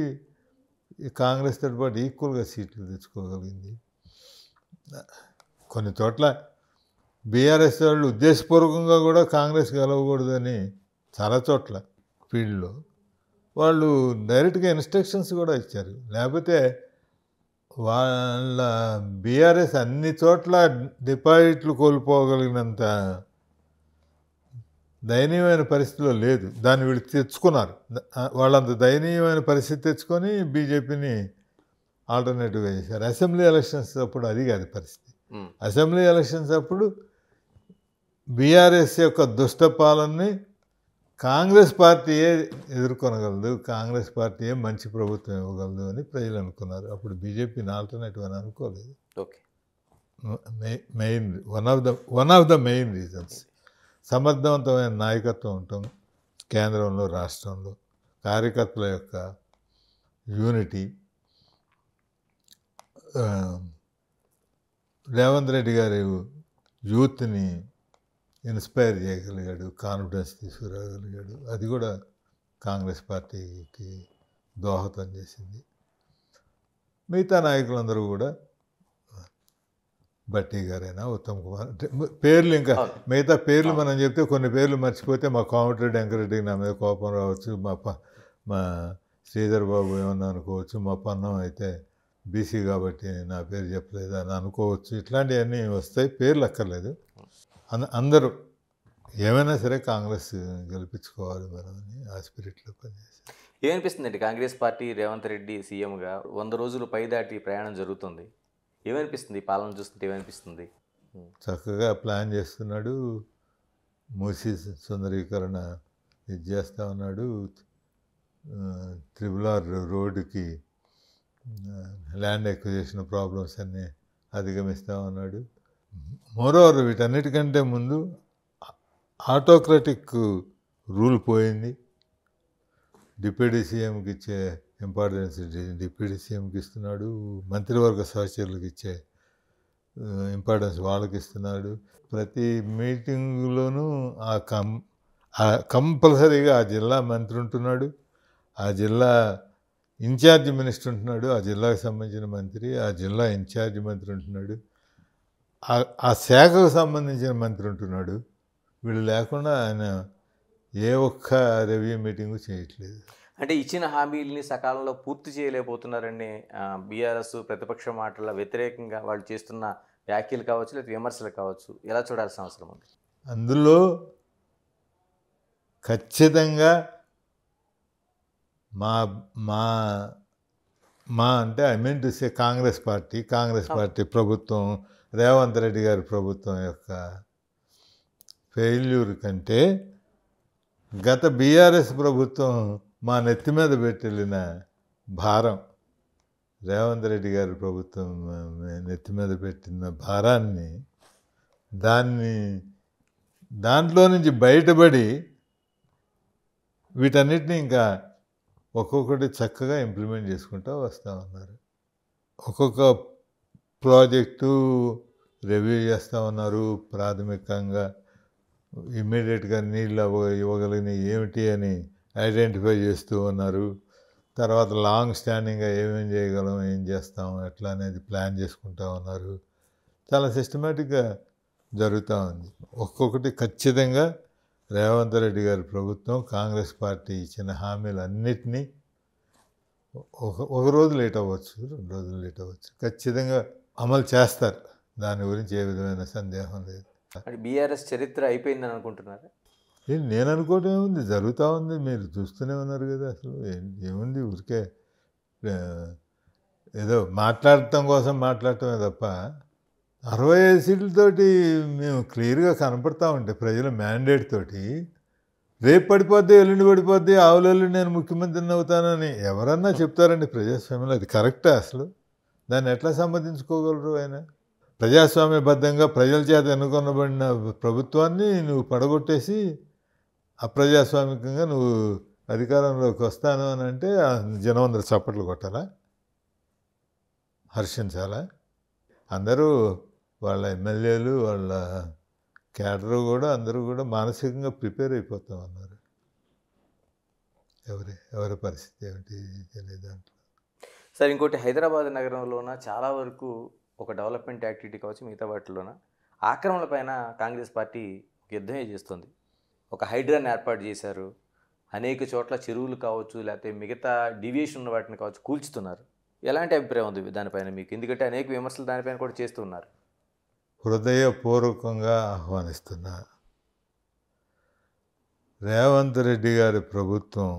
కాంగ్రెస్తో పాటు ఈక్వల్గా సీట్లు తెచ్చుకోగలిగింది. కొన్ని చోట్ల బీఆర్ఎస్ వాళ్ళు ఉద్దేశపూర్వకంగా కూడా కాంగ్రెస్ గెలవకూడదని చాలా చోట్ల ఫీల్డ్లో వాళ్ళు డైరెక్ట్గా ఇన్స్ట్రక్షన్స్ కూడా ఇచ్చారు. లేకపోతే వాళ్ళ బీఆర్ఎస్ అన్ని చోట్ల డిపాజిట్లు కోల్పోగలిగినంత దయనీయమైన పరిస్థితిలో లేదు. దాన్ని వీళ్ళు తెచ్చుకున్నారు. వాళ్ళంత దయనీయమైన పరిస్థితి తెచ్చుకొని బీజేపీని ఆల్టర్నేటివ్గా చేశారు. అసెంబ్లీ ఎలక్షన్స్ అప్పుడు అది కాదు పరిస్థితి. అసెంబ్లీ ఎలక్షన్స్ అప్పుడు బీఆర్ఎస్ యొక్క దుష్టపాలనని కాంగ్రెస్ పార్టీయే ఎదుర్కొనగలదు, కాంగ్రెస్ పార్టీయే మంచి ప్రభుత్వం ఇవ్వగలదు అని ప్రజలు అనుకున్నారు. అప్పుడు బీజేపీని ఆల్టర్నేటివ్ అని అనుకోలేదు. Okay, one of the main reasons సమర్థవంతమైన నాయకత్వం ఉండటం కేంద్రంలో, రాష్ట్రంలో, కార్యకర్తల యొక్క యూనిటీ. రేవంత్ రెడ్డి గారి యూత్ని ఇన్స్పైర్ చేయగలిగాడు, కాన్ఫిడెన్స్ తీసుకురాగలిగాడు. అది కూడా కాంగ్రెస్ పార్టీకి దోహదం చేసింది. మిగతా నాయకులందరూ కూడా భట్టి గారైనా, ఉత్తమ్ కుమార్, పేర్లు ఇంకా మిగతా పేర్లు మనం చెప్తే కొన్ని పేర్లు మర్చిపోతే మా కోమటిరెడ్డి వెంకరెడ్డికి నా మీద కోపం రావచ్చు, మా శ్రీధర్ బాబు ఏమన్నా అనుకోవచ్చు, మా పన్నం అయితే బీసీ కాబట్టి నా పేరు చెప్పలేదు అని అనుకోవచ్చు. ఇట్లాంటివన్నీ వస్తాయి, పేర్లు అక్కర్లేదు. అందరూ ఏమైనా సరే కాంగ్రెస్ గెలిపించుకోవాలి మనం అని ఆ స్పిరిట్లో పనిచేస్తారు. ఏమనిపిస్తుందండి, కాంగ్రెస్ పార్టీ రేవంత్ రెడ్డి సీఎంగా 100 రోజులు పైదాటి ప్రయాణం జరుగుతుంది, ఏమనిపిస్తుంది పాలన చూస్తుంటే? ఏమనిపిస్తుంది? చక్కగా ప్లాన్ చేస్తున్నాడు, మూసీ సుందరీకరణ ఇది చేస్తూ ఉన్నాడు, RRR రోడ్డుకి ల్యాండ్ ఎక్విజిషన్ ప్రాబ్లమ్స్ అన్నీ అధిగమిస్తూ ఉన్నాడు. మోరోవర్ వీటన్నిటికంటే ముందు ఆటోక్రటిక్ రూల్ పోయింది. డిప్యూటీ సీఎంకి ఇచ్చే ఇంపార్టెన్స్ డిప్యూటీ సీఎంకి ఇస్తున్నాడు, మంత్రివర్గ సహచరులకు ఇచ్చే ఇంపార్టెన్స్ వాళ్ళకి ఇస్తున్నాడు. ప్రతి మీటింగ్లోనూ కంపల్సరీగా ఆ జిల్లా మంత్రి ఉంటున్నాడు, ఆ జిల్లా ఇన్ఛార్జ్ మినిస్టర్ ఉంటున్నాడు, ఆ జిల్లాకు సంబంధించిన మంత్రి, ఆ జిల్లా ఇన్ఛార్జ్ మంత్రి ఉంటున్నాడు, ఆ శాఖకు సంబంధించిన మంత్రి ఉంటున్నాడు. వీళ్ళు లేకుండా ఆయన ఏ ఒక్క రివ్యూ మీటింగు చేయట్లేదు. అంటే ఇచ్చిన హామీలని సకాలంలో పూర్తి చేయలేకపోతున్నారని బీఆర్ఎస్ ప్రతిపక్ష మాటల వ్యతిరేకంగా వాళ్ళు చేస్తున్న వ్యాఖ్యలు కావచ్చు, లేదా విమర్శలు కావచ్చు, ఎలా చూడాల్సిన అవసరం ఉంది? అందులో ఖచ్చితంగా మా అంటే I mean to say Congress party ప్రభుత్వం, రేవంత్ రెడ్డి గారి ప్రభుత్వం యొక్క ఫెయిల్యూర్ కంటే గత బీఆర్ఎస్ ప్రభుత్వం మా నెత్తి మీద పెట్టెళ్ళిన భారం, రేవంత్ రెడ్డి గారి ప్రభుత్వం నెత్తి మీద పెట్టిన భారాన్ని, దాంట్లో నుంచి బయటపడి వీటన్నిటిని ఇంకా ఒక్కొక్కటి చక్కగా ఇంప్లిమెంట్ చేసుకుంటూ వస్తూ ఉన్నారు. ఒక్కొక్క ప్రాజెక్టు రివ్యూ చేస్తూ ఉన్నారు. ప్రాథమికంగా ఇమ్మీడియట్గా నీళ్ళు ఇవ్వగలిగినవి ఏమిటి అని ఐడెంటిఫై చేస్తూ ఉన్నారు. తర్వాత లాంగ్ స్టాండింగ్గా ఏమేం చేయగలం, ఏం చేస్తాం, ఎట్లా అనేది ప్లాన్ చేసుకుంటూ ఉన్నారు. చాలా సిస్టమేటిక్గా జరుగుతూ ఉంది. ఒక్కొక్కటి ఖచ్చితంగా రేవంత్ రెడ్డి గారి ప్రభుత్వం, కాంగ్రెస్ పార్టీ ఇచ్చిన హామీలు అన్నిటినీ ఒక రోజు లేట్ అవ్వచ్చు, 2 రోజులు లేట్ అవ్వచ్చు, ఖచ్చితంగా అమలు చేస్తారు. దాని గురించి ఏ విధమైన సందేహం లేదు. అంటే బీఆర్ఎస్ చరిత్ర అయిపోయిందని అనుకుంటున్నారా? నేను అనుకోవటం ఏముంది, జరుగుతూ ఉంది. మీరు చూస్తూనే ఉన్నారు కదా. అసలు ఏముంది, ఊరికే ఏదో మాట్లాడటం కోసం మాట్లాడటమే తప్ప 65 సీట్లతోటి మేము క్లియర్గా కనపడతా ఉంటే ప్రజల మ్యాండేట్ తోటి రేపు పడిపోద్ది, ఎల్లుండి పడిపోద్ది, ఆవులెల్లుండి నేను ముఖ్యమంత్రిని అవుతానని ఎవరన్నా చెప్తారండి ప్రజాస్వామ్యంలో? అది కరెక్టా? అసలు దాన్ని ఎట్లా సంబంధించుకోగలరు? ఆయన ప్రజాస్వామ్యబద్ధంగా ప్రజల చేత ఎన్నుకొనబడిన ప్రభుత్వాన్ని నువ్వు పడగొట్టేసి అప్రజాస్వామికంగా నువ్వు అధికారంలోకి వస్తాను అని అంటే జనం అందరూ చప్పట్లు కొట్టాలా, హర్షించాలా? అందరూ వాళ్ళ ఎమ్మెల్యేలు, వాళ్ళ క్యాడరు కూడా అందరూ కూడా మానసికంగా ప్రిపేర్ అయిపోతాం అన్నారు. ఎవరి పరిస్థితి ఏమిటి తెలియదు దాంట్లో. సార్, ఇంకోటి హైదరాబాద్ నగరంలోన చాలా వరకు ఒక డెవలప్మెంట్ యాక్టివిటీ కావచ్చు, మిగతా వాటిలోన ఆక్రమణలపైన కాంగ్రెస్ పార్టీ యుద్ధమే చేస్తుంది. ఒక హైడ్రాని ఏర్పాటు చేశారు. అనేక చోట్ల చెరువులు కావచ్చు, లేకపోతే మిగతా డీవియేషన్ ఉన్న వాటిని కావచ్చు కూల్చుతున్నారు. ఎలాంటి అభిప్రాయం ఉంది దానిపైన మీకు? ఎందుకంటే అనేక విమర్శలు దానిపైన కూడా చేస్తూ ఉన్నారు. హృదయపూర్వకంగా ఆహ్వానిస్తున్నా. రేవంత్ రెడ్డి గారి ప్రభుత్వం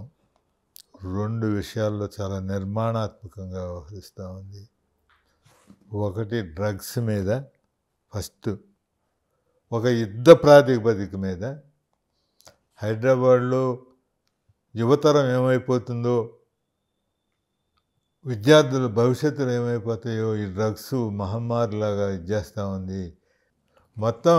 2 విషయాల్లో చాలా నిర్మాణాత్మకంగా వ్యవహరిస్తూ ఉంది. ఒకటి డ్రగ్స్ మీద, ఫస్ట్ ఒక యుద్ధ ప్రాతిపదిక మీద హైదరాబాద్లో యువతరం ఏమైపోతుందో, విద్యార్థుల భవిష్యత్తులు ఏమైపోతాయో ఈ డ్రగ్స్ మహమ్మారిలాగా ఇచ్చేస్తూ ఉంది. మొత్తం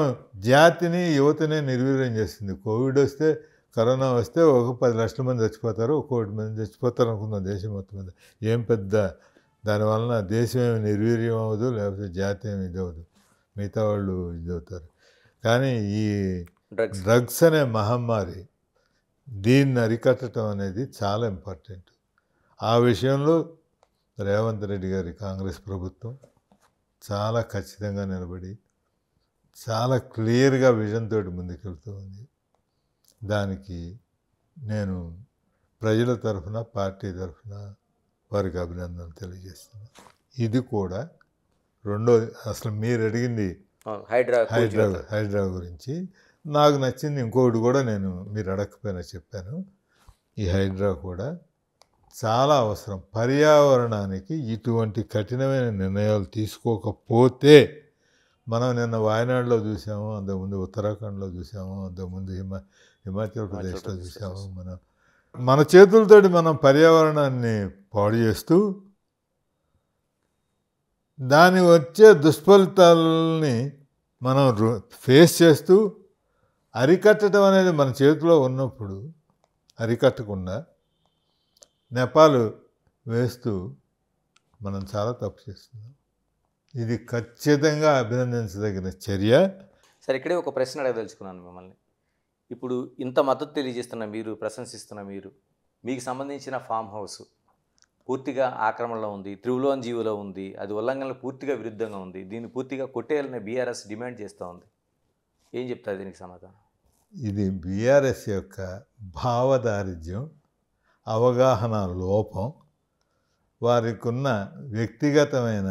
జాతిని, యువతనే నిర్వీర్యం చేస్తుంది. కోవిడ్ వస్తే, కరోనా వస్తే ఒక 10 లక్షల మంది చచ్చిపోతారు, 1 కోటి మంది చచ్చిపోతారు అనుకుందాం దేశం మొత్తం మీద. ఏం పెద్ద దానివలన దేశం ఏమి నిర్వీర్యం అవ్వదు, లేకపోతే జాతి ఏమి ఇదవ్వదు, మిగతా వాళ్ళు ఇదవుతారు. కానీ ఈ డ్రగ్స్ అనే మహమ్మారి, దీన్ని అరికట్టడం అనేది చాలా ఇంపార్టెంట్. ఆ విషయంలో రేవంత్ రెడ్డి గారి కాంగ్రెస్ ప్రభుత్వం చాలా ఖచ్చితంగా నిలబడి చాలా క్లియర్గా విజన్ తోటి ముందుకెళ్తూ ఉంది. దానికి నేను ప్రజల తరఫున, పార్టీ తరఫున వారికి అభినందనలు తెలియజేస్తున్నాను. ఇది కూడా రెండోది, అసలు మీరు అడిగింది హైడ్రా గురించి. నాకు నచ్చింది ఇంకొకటి కూడా, నేను మీరు అడగకపోయినా చెప్పాను. ఈ హైడ్రా కూడా చాలా అవసరం. పర్యావరణానికి ఇటువంటి కఠినమైన నిర్ణయాలు తీసుకోకపోతే, మనం నిన్న వాయనాడులో చూసాము, అంతకుముందు ఉత్తరాఖండ్లో చూసాము, అంతకుముందు హిమాచల్ ప్రదేశ్లో చూసాము. మన చేతులతోటి మనం పర్యావరణాన్ని పాడు చేస్తూ దాని వచ్చే దుష్ఫలితాలని మనం ఫేస్ చేస్తూ అరికట్టడం అనేది మన చేతిలో ఉన్నప్పుడు అరికట్టకుండా నెపాలు వేస్తూ మనం చాలా తప్పు చేస్తున్నాం. ఇది ఖచ్చితంగా అభినందించదగిన చర్య. సరే, ఇక్కడే ఒక ప్రశ్న అడగదలుచుకున్నాను మిమ్మల్ని. ఇప్పుడు ఇంత మద్దతు తెలియజేస్తున్న మీరు, ప్రశంసిస్తున్న మీరు, మీకు సంబంధించిన ఫామ్ హౌస్ పూర్తిగా ఆక్రమణలో ఉంది, త్రిభువన్ జీవోలో ఉంది, అది ఉల్లంఘనలు పూర్తిగా విరుద్ధంగా ఉంది, దీన్ని పూర్తిగా కొట్టేయాలని బీఆర్ఎస్ డిమాండ్ చేస్తూ ఉంది. ఏం చెప్తారు దీనికి సమాధానం? ఇది బీఆర్ఎస్ యొక్క భావదారిద్ర్యం, అవగాహన లోపం, వారికి ఉన్న వ్యక్తిగతమైన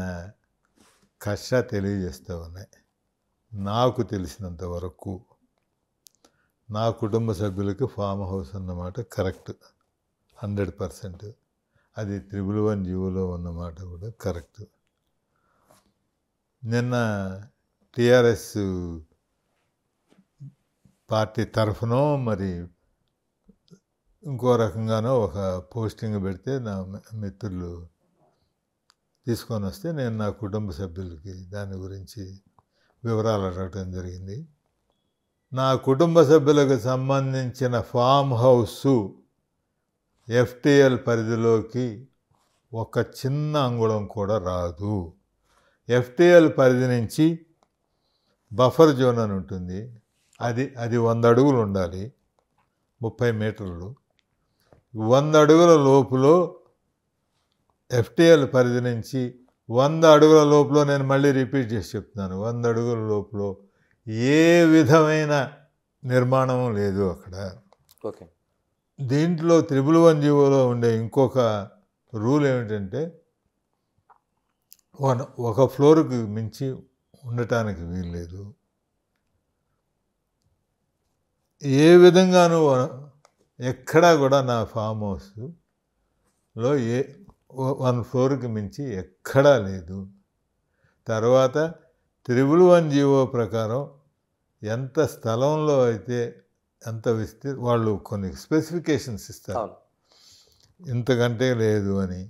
కష్ట తెలియజేస్తూ ఉన్నాయి. నాకు తెలిసినంత వరకు నా కుటుంబ సభ్యులకి ఫామ్ హౌస్ అన్నమాట కరెక్ట్, 100%. అది 111 జీవోలో ఉన్నమాట కూడా కరెక్ట్. నిన్న టీఆర్ఎస్ పార్టీ తరఫునో మరి ఇంకో రకంగానో ఒక పోస్టింగ్ పెడితే నా మిత్రులు తీసుకొని వస్తే నేను నా కుటుంబ సభ్యులకి దాని గురించి వివరాలు అడగటం జరిగింది. నా కుటుంబ సభ్యులకు సంబంధించిన ఫామ్ హౌసు FTL పరిధిలోకి ఒక చిన్న అంగుళం కూడా రాదు. ఎఫ్టీఎల్ పరిధి నుంచి బఫర్ జోన్ అని ఉంటుంది, అది 100 అడుగులు ఉండాలి, 30 మీటర్లు. 100 అడుగుల లోపులో ఎఫ్టీఎల్ పరిధి నుంచి 100 అడుగుల లోపల, నేను మళ్ళీ రిపీట్ చేసి చెప్తున్నాను, 100 అడుగుల లోపల ఏ విధమైన నిర్మాణం లేదు అక్కడ. ఓకే. దీంట్లో 111 జీవోలో ఉండే ఇంకొక రూల్ ఏమిటంటే ఒక ఫ్లోర్కి మించి ఉండటానికి వీల్లేదు. ఏ విధంగానూ ఎక్కడా కూడా నా ఫామ్ హౌస్లో 1 ఫ్లోర్కి మించి ఎక్కడా లేదు. తర్వాత 111 జీవో ప్రకారం ఎంత స్థలంలో అయితే అంత వాళ్ళు కొన్ని స్పెసిఫికేషన్స్ ఇస్తారు, ఇంతకంటే లేదు అని.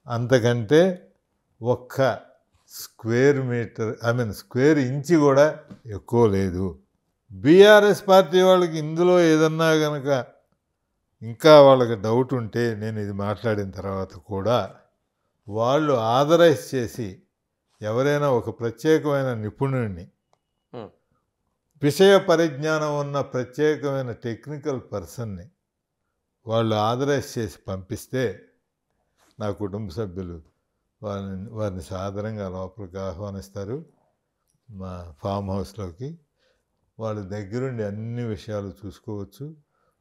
అంతకంటే ఒక్క స్క్వేర్ మీటర్, స్క్వేర్ ఇంచి కూడా ఎక్కువ లేదు. బీఆర్ఎస్ పార్టీ వాళ్ళకి ఇందులో ఏదన్నా కనుక ఇంకా వాళ్ళకి డౌట్ ఉంటే, నేను ఇది మాట్లాడిన తర్వాత కూడా వాళ్ళు ఆథరైజ్ చేసి ఎవరైనా ఒక ప్రత్యేకమైన నిపుణుడిని, విషయ పరిజ్ఞానం ఉన్న ప్రత్యేకమైన టెక్నికల్ పర్సన్ని వాళ్ళు ఆథరైజ్ చేసి పంపిస్తే నా కుటుంబ సభ్యులు వారిని సాధారణంగా లోపలికి ఆహ్వానిస్తారు మా ఫామ్ హౌస్లోకి. వాళ్ళ దగ్గరుండి అన్ని విషయాలు చూసుకోవచ్చు.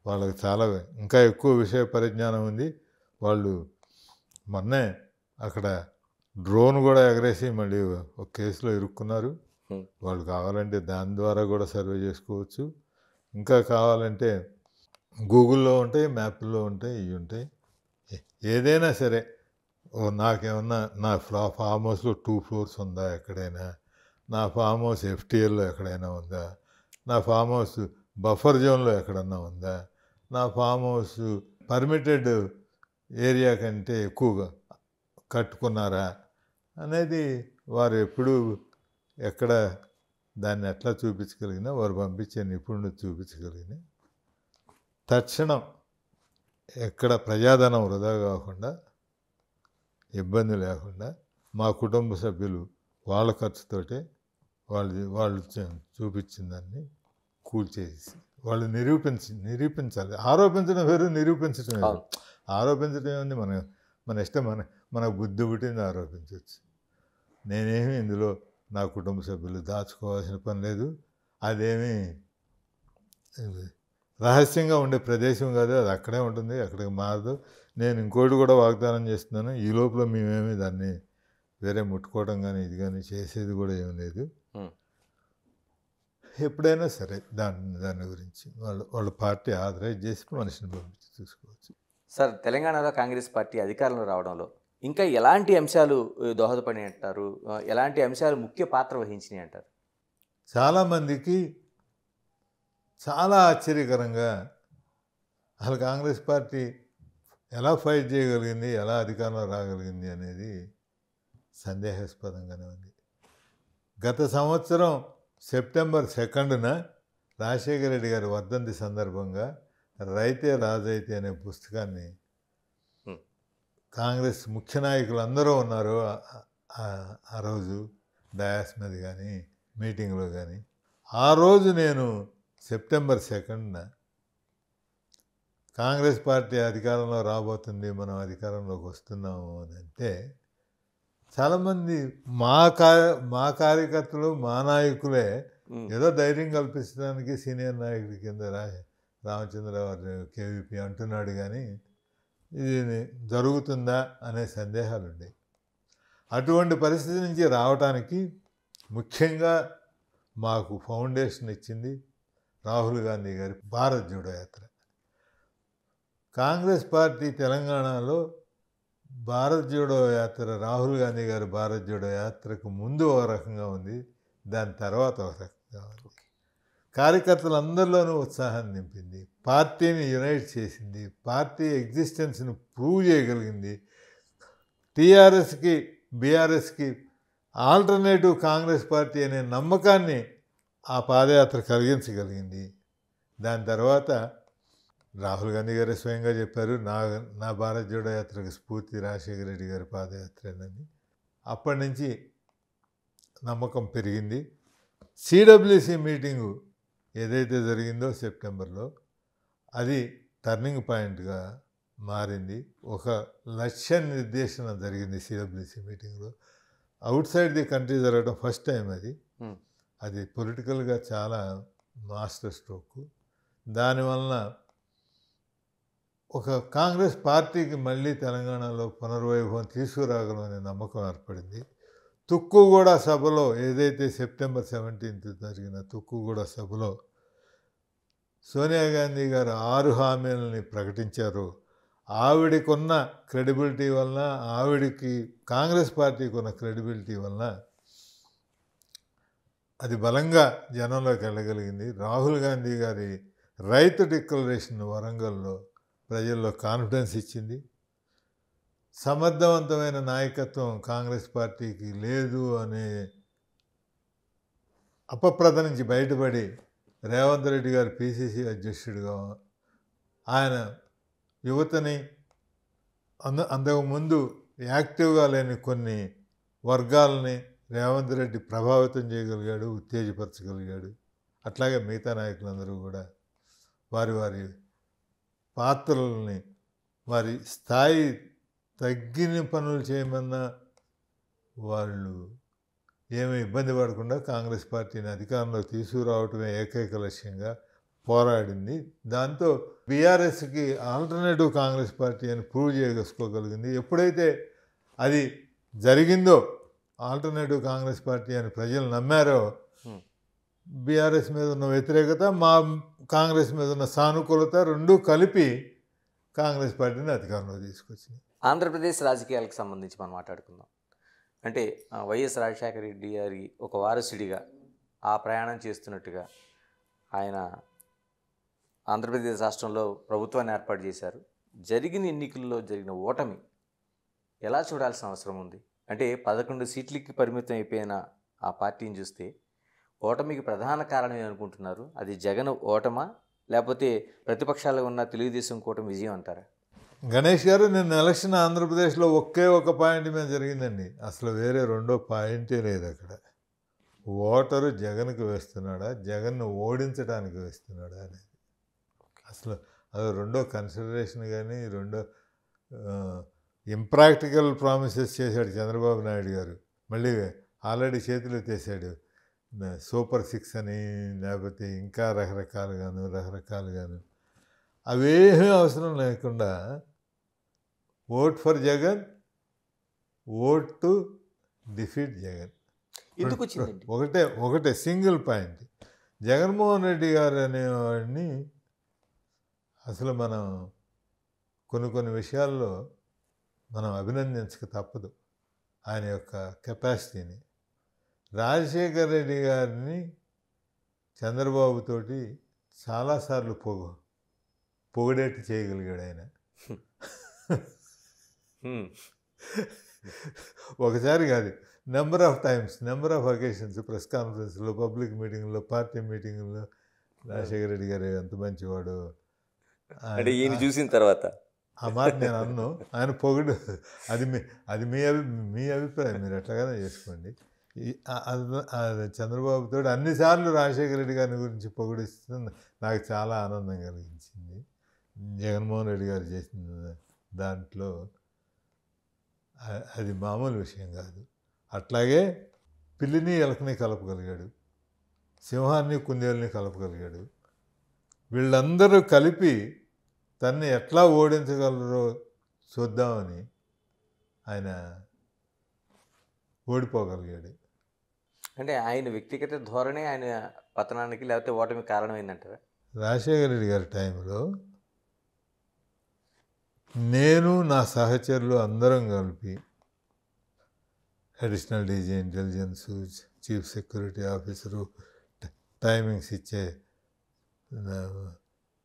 వాళ్ళకి చాలా ఇంకా ఎక్కువ విషయ పరిజ్ఞానం ఉంది. వాళ్ళు మొన్నే అక్కడ డ్రోన్ కూడా ఎగరేసి మళ్ళీ ఒక కేసులో ఇరుక్కున్నారు. వాళ్ళు కావాలంటే దాని ద్వారా కూడా సర్వే చేసుకోవచ్చు. ఇంకా కావాలంటే గూగుల్లో ఉంటాయి, మ్యాప్లో ఉంటాయి, ఇవి ఉంటాయి. ఏదైనా సరే, నాకేమన్నా నా ఫామ్ హౌస్లో 2 ఫ్లోర్స్ ఉందా ఎక్కడైనా, నా ఫామ్ హౌస్ ఎఫ్టీఎల్లో ఎక్కడైనా ఉందా, నా ఫామ్ హౌస్ బఫర్ జోన్లో ఎక్కడన్నా ఉందా, నా ఫామ్ హౌస్ పర్మిటెడ్ ఏరియా కంటే ఎక్కువగా కట్టుకున్నారా అనేది వారు ఎప్పుడూ ఎక్కడ దాన్ని ఎట్లా చూపించగలిగినా, వారు పంపించే నిపుణుడు చూపించగలిగిన తక్షణం ఎక్కడ ప్రజాధనం వృధా కాకుండా, ఇబ్బంది లేకుండా మా కుటుంబ సభ్యులు వాళ్ళ ఖర్చుతోటే వాళ్ళు చూపించిన దాన్ని కూల్చేసి వాళ్ళు నిరూపించాలి. ఆరోపించడం వేరు, నిరూపించడం వేరు. ఆరోపించడం ఏముంది, మన ఇష్టం, మన బుద్ధి పుట్టింది ఆరోపించవచ్చు. నేనేమి ఇందులో నా కుటుంబ సభ్యులు దాచుకోవాల్సిన పని లేదు. అదేమి రహస్యంగా ఉండే ప్రదేశం కాదు, అది అక్కడే ఉంటుంది, అక్కడికి మారదు. నేను ఇంకోటి కూడా వాగ్దానం చేస్తున్నాను, ఈ లోపల మేమేమి దాన్ని వేరే ముట్టుకోవడం కానీ ఇది కానీ చేసేది కూడా ఏమి లేదు. ఎప్పుడైనా సరే దాని గురించి వాళ్ళ పార్టీ ఆథరైజ్ చేసి మనిషిని పంపించి చూసుకోవచ్చు. సార్, తెలంగాణలో కాంగ్రెస్ పార్టీ అధికారంలో రావడంలో ఇంకా ఎలాంటి అంశాలు దోహదపడి అంటారు, ఎలాంటి అంశాలు ముఖ్య పాత్ర వహించినాయి అంటారు? చాలామందికి చాలా ఆశ్చర్యకరంగా అసలు కాంగ్రెస్ పార్టీ ఎలా ఫైట్ చేయగలిగింది, ఎలా అధికారంలో రాగలిగింది అనేది సందేహాస్పదంగానే ఉంది. గత సంవత్సరం సెప్టెంబర్ 2న రాజశేఖర రెడ్డి గారి వర్ధంతి సందర్భంగా రైతే రాజైతే అనే పుస్తకాన్ని కాంగ్రెస్ ముఖ్య నాయకులు అందరూ ఉన్నారు ఆ రోజు డయాస్ మీద కానీ మీటింగ్లో కానీ. ఆ రోజు నేను సెప్టెంబర్ 2న కాంగ్రెస్ పార్టీ అధికారంలో రాబోతుంది, మనం అధికారంలోకి వస్తున్నాము అని అంటే చాలామంది మా కార్యకర్తలు, మా నాయకులే ఏదో ధైర్యం కల్పించడానికి సీనియర్ నాయకుడి కింద రామచంద్రరావు కేవీపీ అంటున్నాడు, కానీ ఇది జరుగుతుందా అనే సందేహాలు ఉన్నాయి. అటువంటి పరిస్థితి నుంచి రావడానికి ముఖ్యంగా మాకు ఫౌండేషన్ ఇచ్చింది రాహుల్ గాంధీ గారి భారత్ జోడో యాత్ర. కాంగ్రెస్ పార్టీ తెలంగాణలో భారత్ జోడో యాత్ర, రాహుల్ గాంధీ గారి భారత్ జోడో యాత్రకు ముందు ఒక రకంగా ఉంది, దాని తర్వాత ఒక రకంగా ఉంది. కార్యకర్తలందరిలోనూ ఉత్సాహాన్ని నింపింది, పార్టీని యునైట్ చేసింది, పార్టీ ఎగ్జిస్టెన్స్ని ప్రూవ్ చేయగలిగింది. టీఆర్ఎస్కి బీఆర్ఎస్కి ఆల్టర్నేటివ్ కాంగ్రెస్ పార్టీ అనే నమ్మకాన్ని ఆ పాదయాత్ర కలిగించగలిగింది. దాని తర్వాత రాహుల్ గాంధీ గారే స్వయంగా చెప్పారు, నా భారత్ జోడో యాత్రకు స్ఫూర్తి రాజశేఖర రెడ్డి గారి పాదయాత్రేనని. అప్పటి నుంచి నమ్మకం పెరిగింది. సిడబ్ల్యూసి మీటింగు ఏదైతే జరిగిందో సెప్టెంబర్లో, అది టర్నింగ్ పాయింట్గా మారింది. ఒక లక్ష్య నిర్దేశన జరిగింది సిడబ్ల్యూసి మీటింగ్లో. అవుట్ సైడ్ ది కంట్రీ జరగడం ఫస్ట్ టైం అది. అది పొలిటికల్గా చాలా మాస్టర్ స్ట్రోక్. దానివలన ఒక కాంగ్రెస్ పార్టీకి మళ్ళీ తెలంగాణలో పునర్వైభవం తీసుకురాగలమనే నమ్మకం ఏర్పడింది. తుక్కుగూడ సభలో, ఏదైతే సెప్టెంబర్ 17 జరిగిన తుక్కుగూడ సభలో సోనియా గాంధీ గారు 6 హామీలని ప్రకటించారు. ఆవిడకున్న క్రెడిబిలిటీ వలన, ఆవిడికి కాంగ్రెస్ పార్టీకి ఉన్న క్రెడిబిలిటీ వలన అది బలంగా జనంలోకి వెళ్ళగలిగింది. రాహుల్ గాంధీ గారి రైతు డిక్లరేషన్ వరంగల్లో ప్రజల్లో కాన్ఫిడెన్స్ ఇచ్చింది. సమర్థవంతమైన నాయకత్వం కాంగ్రెస్ పార్టీకి లేదు అనే అపప్రద నుంచి బయటపడి రేవంత్ రెడ్డి గారు పిసిసి అధ్యక్షుడిగా ఆయన యువతని అంతకుముందు యాక్టివ్గా లేని కొన్ని వర్గాలని రేవంత్ రెడ్డి ప్రభావితం చేయగలిగాడు, ఉత్తేజపరచగలిగాడు. అట్లాగే మిగతా నాయకులందరూ కూడా వారి వారి పాత్రలని, వారి స్థాయి తగ్గిన పనులు చేయమన్నా వాళ్ళు ఏమీ ఇబ్బంది పడకుండా కాంగ్రెస్ పార్టీని అధికారంలోకి తీసుకురావటమే ఏకైక లక్ష్యంగా పోరాడింది. దాంతో బీఆర్ఎస్కి ఆల్టర్నేటివ్ కాంగ్రెస్ పార్టీ అని ప్రూవ్ చేసుకోగలిగింది. ఎప్పుడైతే అది జరిగిందో, ఆల్టర్నేటివ్ కాంగ్రెస్ పార్టీ అని ప్రజలు నమ్మారో, బీఆర్ఎస్ మీద ఉన్న వ్యతిరేకత, మా కాంగ్రెస్ మీద ఉన్న సానుకూలత రెండూ కలిపి కాంగ్రెస్ పార్టీని అధికారంలో తీసుకొచ్చింది. ఆంధ్రప్రదేశ్ రాజకీయాలకు సంబంధించి మనం మాట్లాడుకుందాం. అంటే వైఎస్ రాజశేఖర రెడ్డి గారి ఒక వారసుడిగా ఆ ప్రయాణం చేస్తున్నట్టుగా ఆయన ఆంధ్రప్రదేశ్ రాష్ట్రంలో ప్రభుత్వాన్ని ఏర్పాటు చేశారు. జరిగిన ఎన్నికల్లో జరిగిన ఓటమి ఎలా చూడాల్సిన అవసరం ఉంది? అంటే 11 సీట్లకి పరిమితం అయిపోయిన ఆ పార్టీని చూస్తే ఓటమికి ప్రధాన కారణం ఏమనుకుంటున్నారు? అది జగన్ ఓటమా, లేకపోతే ప్రతిపక్షాలు ఉన్న తెలుగుదేశం కూటమి విజయం అంటారా? గణేష్ గారు, నిన్న ఎలక్షన్ ఆంధ్రప్రదేశ్లో ఒకే ఒక పాయింట్ మీద జరిగిందండి. అసలు వేరే రెండో పాయింటే లేదు అక్కడ. ఓటరు జగన్కి వేస్తున్నాడా, జగన్ను ఓడించడానికి వేస్తున్నాడా అనేది. అసలు అది రెండో కన్సిడరేషన్. కానీ రెండో ఇంప్రాక్టికల్ ప్రామిసెస్ చేశాడు చంద్రబాబు నాయుడు గారు. మళ్ళీ ఆల్రెడీ చేతులు ఎత్తేసాడు. సూపర్ 6 అని, లేకపోతే ఇంకా రకరకాలుగాను అవేమీ అవసరం లేకుండా vote for Jagan, vote to defeat Jagan. ఎందుకు వచ్చిందండి? ఒకటే సింగిల్ పాయింట్. జగన్మోహన్ రెడ్డి గారు అనేవాడిని అసలు మనం కొన్ని విషయాల్లో మనం అభినందించక తప్పదు, ఆయన యొక్క కెపాసిటీని. రాజశేఖర్ రెడ్డి గారిని చంద్రబాబుతోటి చాలాసార్లు పొగిడేట్టు చేయగలిగాడు ఆయన. ఒకసారి కాదు, number of times, number of occasions, press కాన్ఫరెన్స్లో, పబ్లిక్ మీటింగ్లో, పార్టీ మీటింగ్లో రాజశేఖర రెడ్డి గారు ఎంత మంచివాడు అంటే ఈయన చూసిన తర్వాత ఆ మాట నేను అన్ను. ఆయన పొగుడు అది మీ అభిప్రాయం, మీరు ఎట్లాగానే చేసుకోండి. చంద్రబాబుతో అన్నిసార్లు రాజశేఖర రెడ్డి గారి గురించి పొగిడిస్తుంది నాకు చాలా ఆనందం కలిగించింది. జగన్మోహన్ రెడ్డి గారు చేసిన దాంట్లో అది మామూలు విషయం కాదు. అట్లాగే పిల్లిని ఎలకని కలపగలిగాడు, సింహాన్ని కుందేలుని కలపగలిగాడు. వీళ్ళందరూ కలిపి తన్ని ఎట్లా ఓడించగలరో చూద్దామని ఆయన ఓడిపోగలిగాడు. అంటే ఆయన వ్యక్తిగత ధోరణి ఆయన పతనానికి లేకపోతే ఓటమికి కారణమైందంటారా? రాజశేఖర రెడ్డి గారి టైంలో నేను, నా సహచరులు అందరం కలిపి additional DG intelligence, chief security officer, timings ఇచ్చే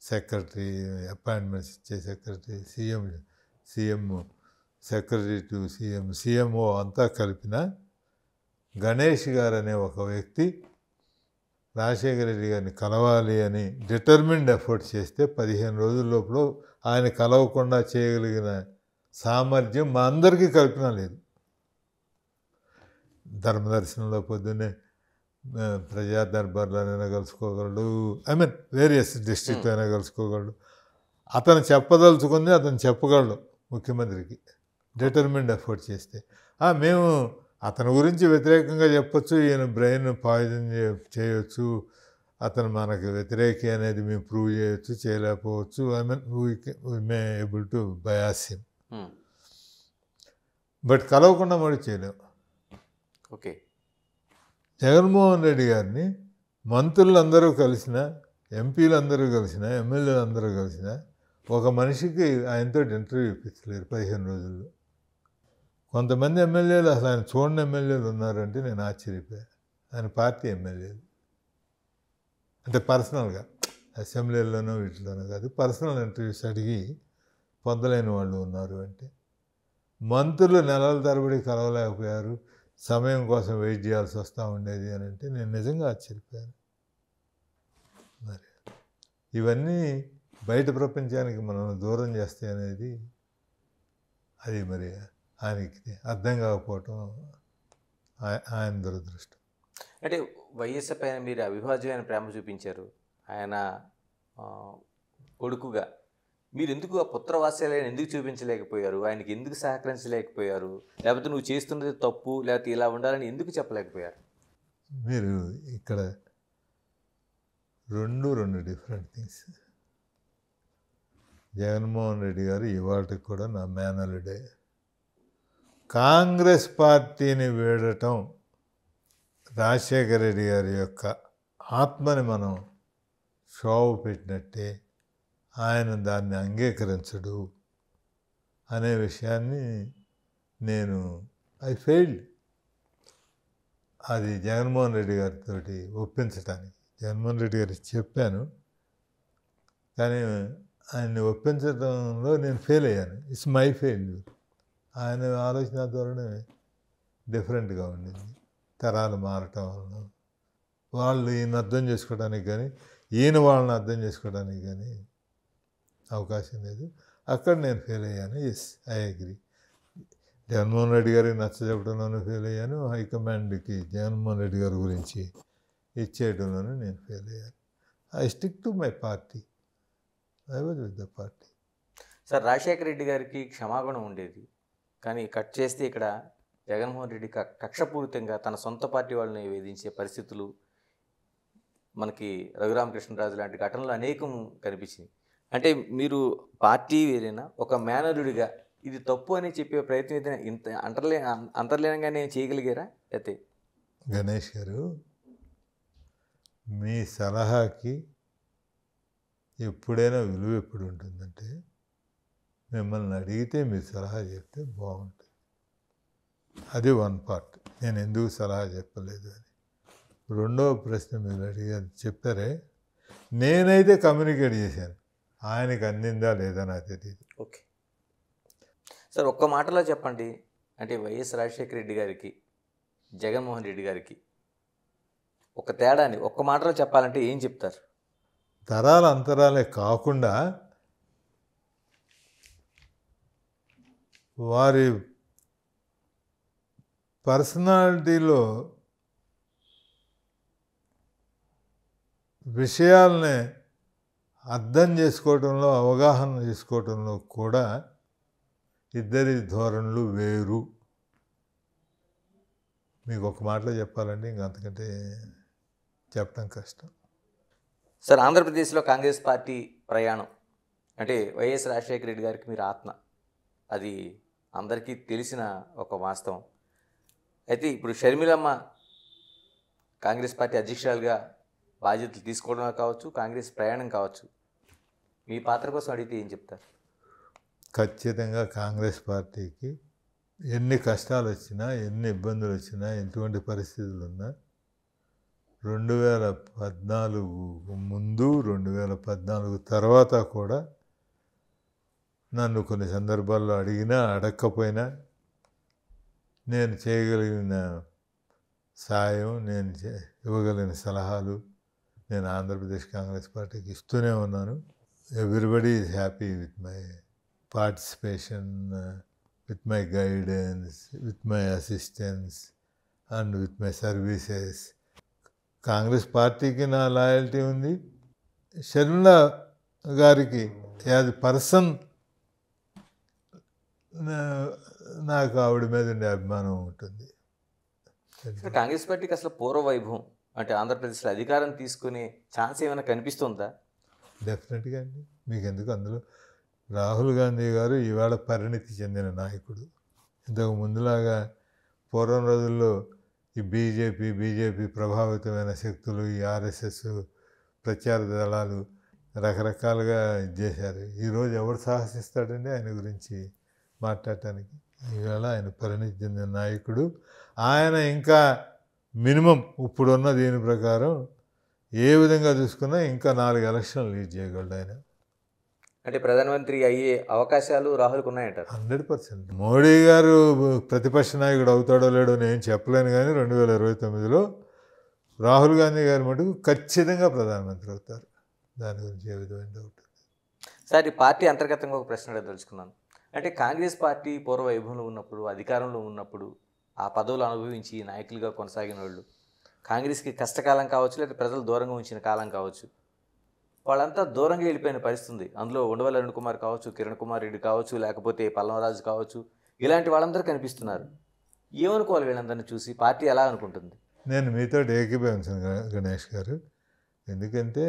సెక్రటరీ, అపాయింట్మెంట్స్ ఇచ్చే secretary, CM secretary to CMO అంతా కలిపిన గణేష్ గారు అనే ఒక వ్యక్తి రాజశేఖర రెడ్డి గారిని కలవాలి అని డిటర్మిన్డ్ ఎఫర్ట్ చేస్తే 15 రోజుల లోపల ఆయన కలవకుండా చేయగలిగిన సామర్థ్యం మా అందరికీ కల్పన లేదు. ధర్మదర్శనంలో పొద్దున్నే ప్రజా దర్బార్లోనైనా కలుసుకోగలడు, వేరియస్ డిస్ట్రిక్ట్ అయినా కలుసుకోగలడు. అతను చెప్పదలుచుకుంది అతను చెప్పగలడు ముఖ్యమంత్రికి, డిటర్మిన్డ్ ఎఫర్ట్ చేస్తే. మేము అతని గురించి వ్యతిరేకంగా చెప్పొచ్చు, ఈయన బ్రెయిన్ పాయిజన్ చేయొచ్చు, అతను మనకు వ్యతిరేకి అనేది మేము ప్రూవ్ చేయొచ్చు, చేయలేకపోవచ్చు. We may able to bias him, but కలవకుండా మరి చేయలేము. ఓకే. జగన్మోహన్ రెడ్డి గారిని మంత్రులందరూ కలిసిన, ఎంపీలందరూ కలిసిన, ఎమ్మెల్యేలు అందరూ కలిసిన ఒక మనిషికి ఆయనతో ఇంటర్వ్యూ ఇప్పించలేరు 15 రోజుల్లో. కొంతమంది ఎమ్మెల్యేలు అసలు ఆయన చూడని ఎమ్మెల్యేలు ఉన్నారంటే నేను ఆశ్చర్యపోయాను. ఆయన పార్టీ ఎమ్మెల్యేలు అంటే పర్సనల్గా, అసెంబ్లీలోనో వీటిలోనో కాదు, పర్సనల్ ఇంటర్వ్యూస్ అడిగి పొందలేని వాళ్ళు ఉన్నారు. అంటే మంత్రులు నెలల తరబడి కలవలేకపోయారు, సమయం కోసం వెయిట్ చేయాల్సి వస్తూ ఉండేది అని అంటే నేను నిజంగా ఆశ్చర్యపోయాను. మరి ఇవన్నీ బయట ప్రపంచానికి మనల్ని దూరం చేస్తే అనేది అది మరి ఆయనకి అర్థం కాకపోవటం ఆయన దురదృష్టం. అంటే వైఎస్ పైన మీరు అవిభాజ్యమైన ప్రేమ చూపించారు. ఆయన కొడుకుగా మీరు ఎందుకు ఆ పుత్రవాత్సల్యాన్ని ఎందుకు చూపించలేకపోయారు? ఆయనకి ఎందుకు సహకరించలేకపోయారు? లేకపోతే నువ్వు చేస్తున్నది తప్పు, లేకపోతే ఇలా ఉండాలని ఎందుకు చెప్పలేకపోయారు? మీరు ఇక్కడ రెండు డిఫరెంట్ థింగ్స్. జగన్మోహన్ రెడ్డి గారు ఇవాళకి కూడా నా మేనల్లుడే. కాంగ్రెస్ పార్టీని వీడటం రాజశేఖర రెడ్డి గారి యొక్క ఆత్మని మనం షోవ పెట్టినట్టే, ఆయన దాన్ని అంగీకరించడు అనే విషయాన్ని ఐ ఫెయిల్డ్. అది జగన్మోహన్ రెడ్డి గారితో ఒప్పించడానికి జగన్మోహన్ రెడ్డి గారికి చెప్పాను, కానీ ఆయన్ని ఒప్పించడంలో నేను ఫెయిల్ అయ్యాను. It's my failure. ఆయన ఆలోచన ధోరణి డిఫరెంట్గా ఉండింది. తరాలు మారటం వలన వాళ్ళు ఈయన అర్థం చేసుకోవడానికి కానీ, ఈయన వాళ్ళని అర్థం చేసుకోవడానికి కానీ అవకాశం లేదు. అక్కడ నేను ఫెయిల్ అయ్యాను. Yes, I agree. Jaganmohan Reddy గారికి నచ్చజెప్పడంలోనూ ఫెయిల్ అయ్యాను, హైకమాండ్కి జగన్మోహన్ రెడ్డి గారి గురించి ఇచ్చేయడంలోనూ నేను ఫెయిల్ అయ్యాను. I stick to my party. I was with the party. Sir, Rajasekhara Reddy గారికి క్షమాగుణం ఉండేది, కానీ కట్ చేస్తే ఇక్కడ జగన్మోహన్ రెడ్డి కక్షపూరితంగా తన సొంత పార్టీ వాళ్ళని వేధించే పరిస్థితులు మనకి రఘురామకృష్ణరాజు లాంటి ఘటనలు అనేకం కనిపించినాయి. అంటే మీరు పార్టీ వేరైనా ఒక మేనరుడిగా ఇది తప్పు అని చెప్పే ప్రయత్నం ఏదైనా ఇంత అంతర్లీనంగానే చేయగలిగారా? అయితే గణేష్ గారు, మీ సలహాకి ఎప్పుడైనా విలువ ఎప్పుడు ఉంటుందంటే మిమ్మల్ని అడిగితే మీరు సలహా చెప్తే బాగుంటుంది. అది వన్ పార్ట్. నేను ఎందుకు సలహా చెప్పలేదు అని. రెండవ ప్రశ్న మీరు అడిగారు, చెప్పారే, నేనైతే కమ్యూనికేట్ చేశాను, ఆయనకి అందిందా లేదా నాకు తెలియదు. ఓకే సార్, ఒక్క మాటలో చెప్పండి, అంటే వైఎస్ రాజశేఖర రెడ్డి గారికి జగన్మోహన్ రెడ్డి గారికి ఒక తేడాని ఒక్క మాటలో చెప్పాలంటే ఏం చెప్తారు? తరాల అంతరాలే కాకుండా వారి పర్సనాలిటీలో విషయాల్ని అర్థం చేసుకోవటంలో, అవగాహన చేసుకోవటంలో కూడా ఇద్దరి ధోరణులు వేరు. మీకు ఒక మాటలో చెప్పాలంటే ఇంకంతకంటే చెప్పడం కష్టం. సార్, ఆంధ్రప్రదేశ్లో కాంగ్రెస్ పార్టీ ప్రయాణం అంటే వైఎస్ రాజశేఖర రెడ్డి గారికి మీరు ఆత్మ, అది అందరికీ తెలిసిన ఒక వాస్తవం. అయితే ఇప్పుడు షర్మిలమ్మ కాంగ్రెస్ పార్టీ అధ్యక్షురాలుగా బాధ్యతలు తీసుకోవడం కావచ్చు, కాంగ్రెస్ ప్రయాణం కావచ్చు, మీ పాత్ర కోసం అడిగితే ఏం చెప్తారు? ఖచ్చితంగా కాంగ్రెస్ పార్టీకి ఎన్ని కష్టాలు వచ్చినా, ఎన్ని ఇబ్బందులు వచ్చినా, ఎటువంటి పరిస్థితులు ఉన్నా 2014 ముందు 2014 తర్వాత కూడా నన్ను కొన్ని సందర్భాల్లో అడిగినా అడగకపోయినా నేను చేయగలిగిన సాయం, నేను ఇవ్వగలిగిన సలహాలు నేను ఆంధ్రప్రదేశ్ కాంగ్రెస్ పార్టీకి ఇస్తూనే ఉన్నాను. Everybody is happy with my participation, with my guidance, with my assistance and with my services. Congress పార్టీకి నా లాయల్టీ ఉంది. షర్మిల గారికి యాజ్ పర్సన్ నాకు ఆవిడ మీద ఉండే అభిమానం ఉంటుంది. కాంగ్రెస్ పార్టీకి అసలు పూర్వ వైభవం అంటే ఆంధ్రప్రదేశ్లో అధికారం తీసుకునే ఛాన్స్ ఏమైనా కనిపిస్తుందా? డెఫినెట్గా అండి. మీకు ఎందుకు, అందులో రాహుల్ గాంధీ గారు ఇవాళ పరిణితి చెందిన నాయకుడు. ఇంతకు ముందులాగా పూర్వం రోజుల్లో ఈ బీజేపీ ప్రభావితమైన శక్తులు, ఈ ఆర్ఎస్ఎస్ ప్రచార దళాలు రకరకాలుగా చేశారు. ఈరోజు ఎవరు సాహసిస్తాడండి ఆయన గురించి మాట్లాడటానికి? ఈవేళ ఆయన పరిణితి చెందిన నాయకుడు. ఆయన ఇంకా మినిమం ఇప్పుడున్న దీని ప్రకారం ఏ విధంగా చూసుకున్నా ఇంకా 4 ఎలక్షన్లు లీడ్ చేయగలడు ఆయన. అంటే ప్రధానమంత్రి అయ్యే అవకాశాలు రాహుల్కి ఉన్నాయంటారు? 100%. మోడీ గారు ప్రతిపక్ష నాయకుడు అవుతాడో లేడో నేను చెప్పలేను, కానీ 2029లో రాహుల్ గాంధీ గారి మటుకు ఖచ్చితంగా ప్రధానమంత్రి అవుతారు. దాని గురించి ఏ విధమైన డౌట్. సార్, ఈ పార్టీ అంతర్గతంగా ఒక ప్రశ్న అడగదలుచుకున్నాను. అంటే కాంగ్రెస్ పార్టీ పూర్వ వైభవంలో ఉన్నప్పుడు, అధికారంలో ఉన్నప్పుడు, ఆ పదవులు అనుభవించి నాయకులుగా కొనసాగిన వాళ్ళు, కాంగ్రెస్కి కష్టకాలం కావచ్చు లేదా ప్రజలు దూరంగా ఉంచిన కాలం కావచ్చు, వాళ్ళంతా దూరంగా వెళ్ళిపోయిన పరిస్థితి. అందులో ఉండవల్లి అరుణ్ కుమార్ కావచ్చు, కిరణ్ కుమార్ రెడ్డి కావచ్చు, లేకపోతే పల్లవరాజు కావచ్చు, ఇలాంటి వాళ్ళందరూ కనిపిస్తున్నారు. ఏమనుకోవాలి వీళ్ళందరినీ చూసి? పార్టీ ఎలా అనుకుంటుంది? నేను మీతో ఏకీభవించాను గణేష్ గారు. ఎందుకంటే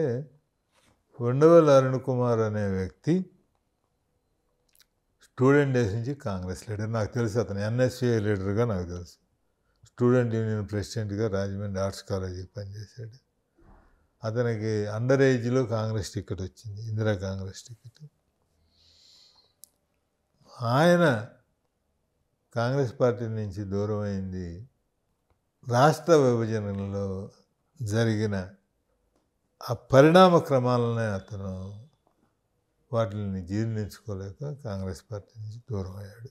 ఉండవల్లి అరుణ్ కుమార్ అనే వ్యక్తి స్టూడెంట్ డేస్ నుంచి కాంగ్రెస్ లీడర్. నాకు తెలుసు, అతను ఎన్ఎస్యూఐ లీడర్గా నాకు తెలుసు. స్టూడెంట్ యూనియన్ ప్రెసిడెంట్గా రాజమండ్రి ఆర్ట్స్ కాలేజీకి పనిచేశాడు. అతనికి అండర్ ఏజ్లో కాంగ్రెస్ టికెట్ వచ్చింది, ఇందిరా కాంగ్రెస్ టికెట్. ఆయన కాంగ్రెస్ పార్టీ నుంచి దూరం అయింది రాష్ట్ర విభజనలో జరిగిన ఆ పరిణామ క్రమాలనే అతను వాటిని జీర్ణించుకోలేక కాంగ్రెస్ పార్టీ నుంచి దూరం అయ్యాడు.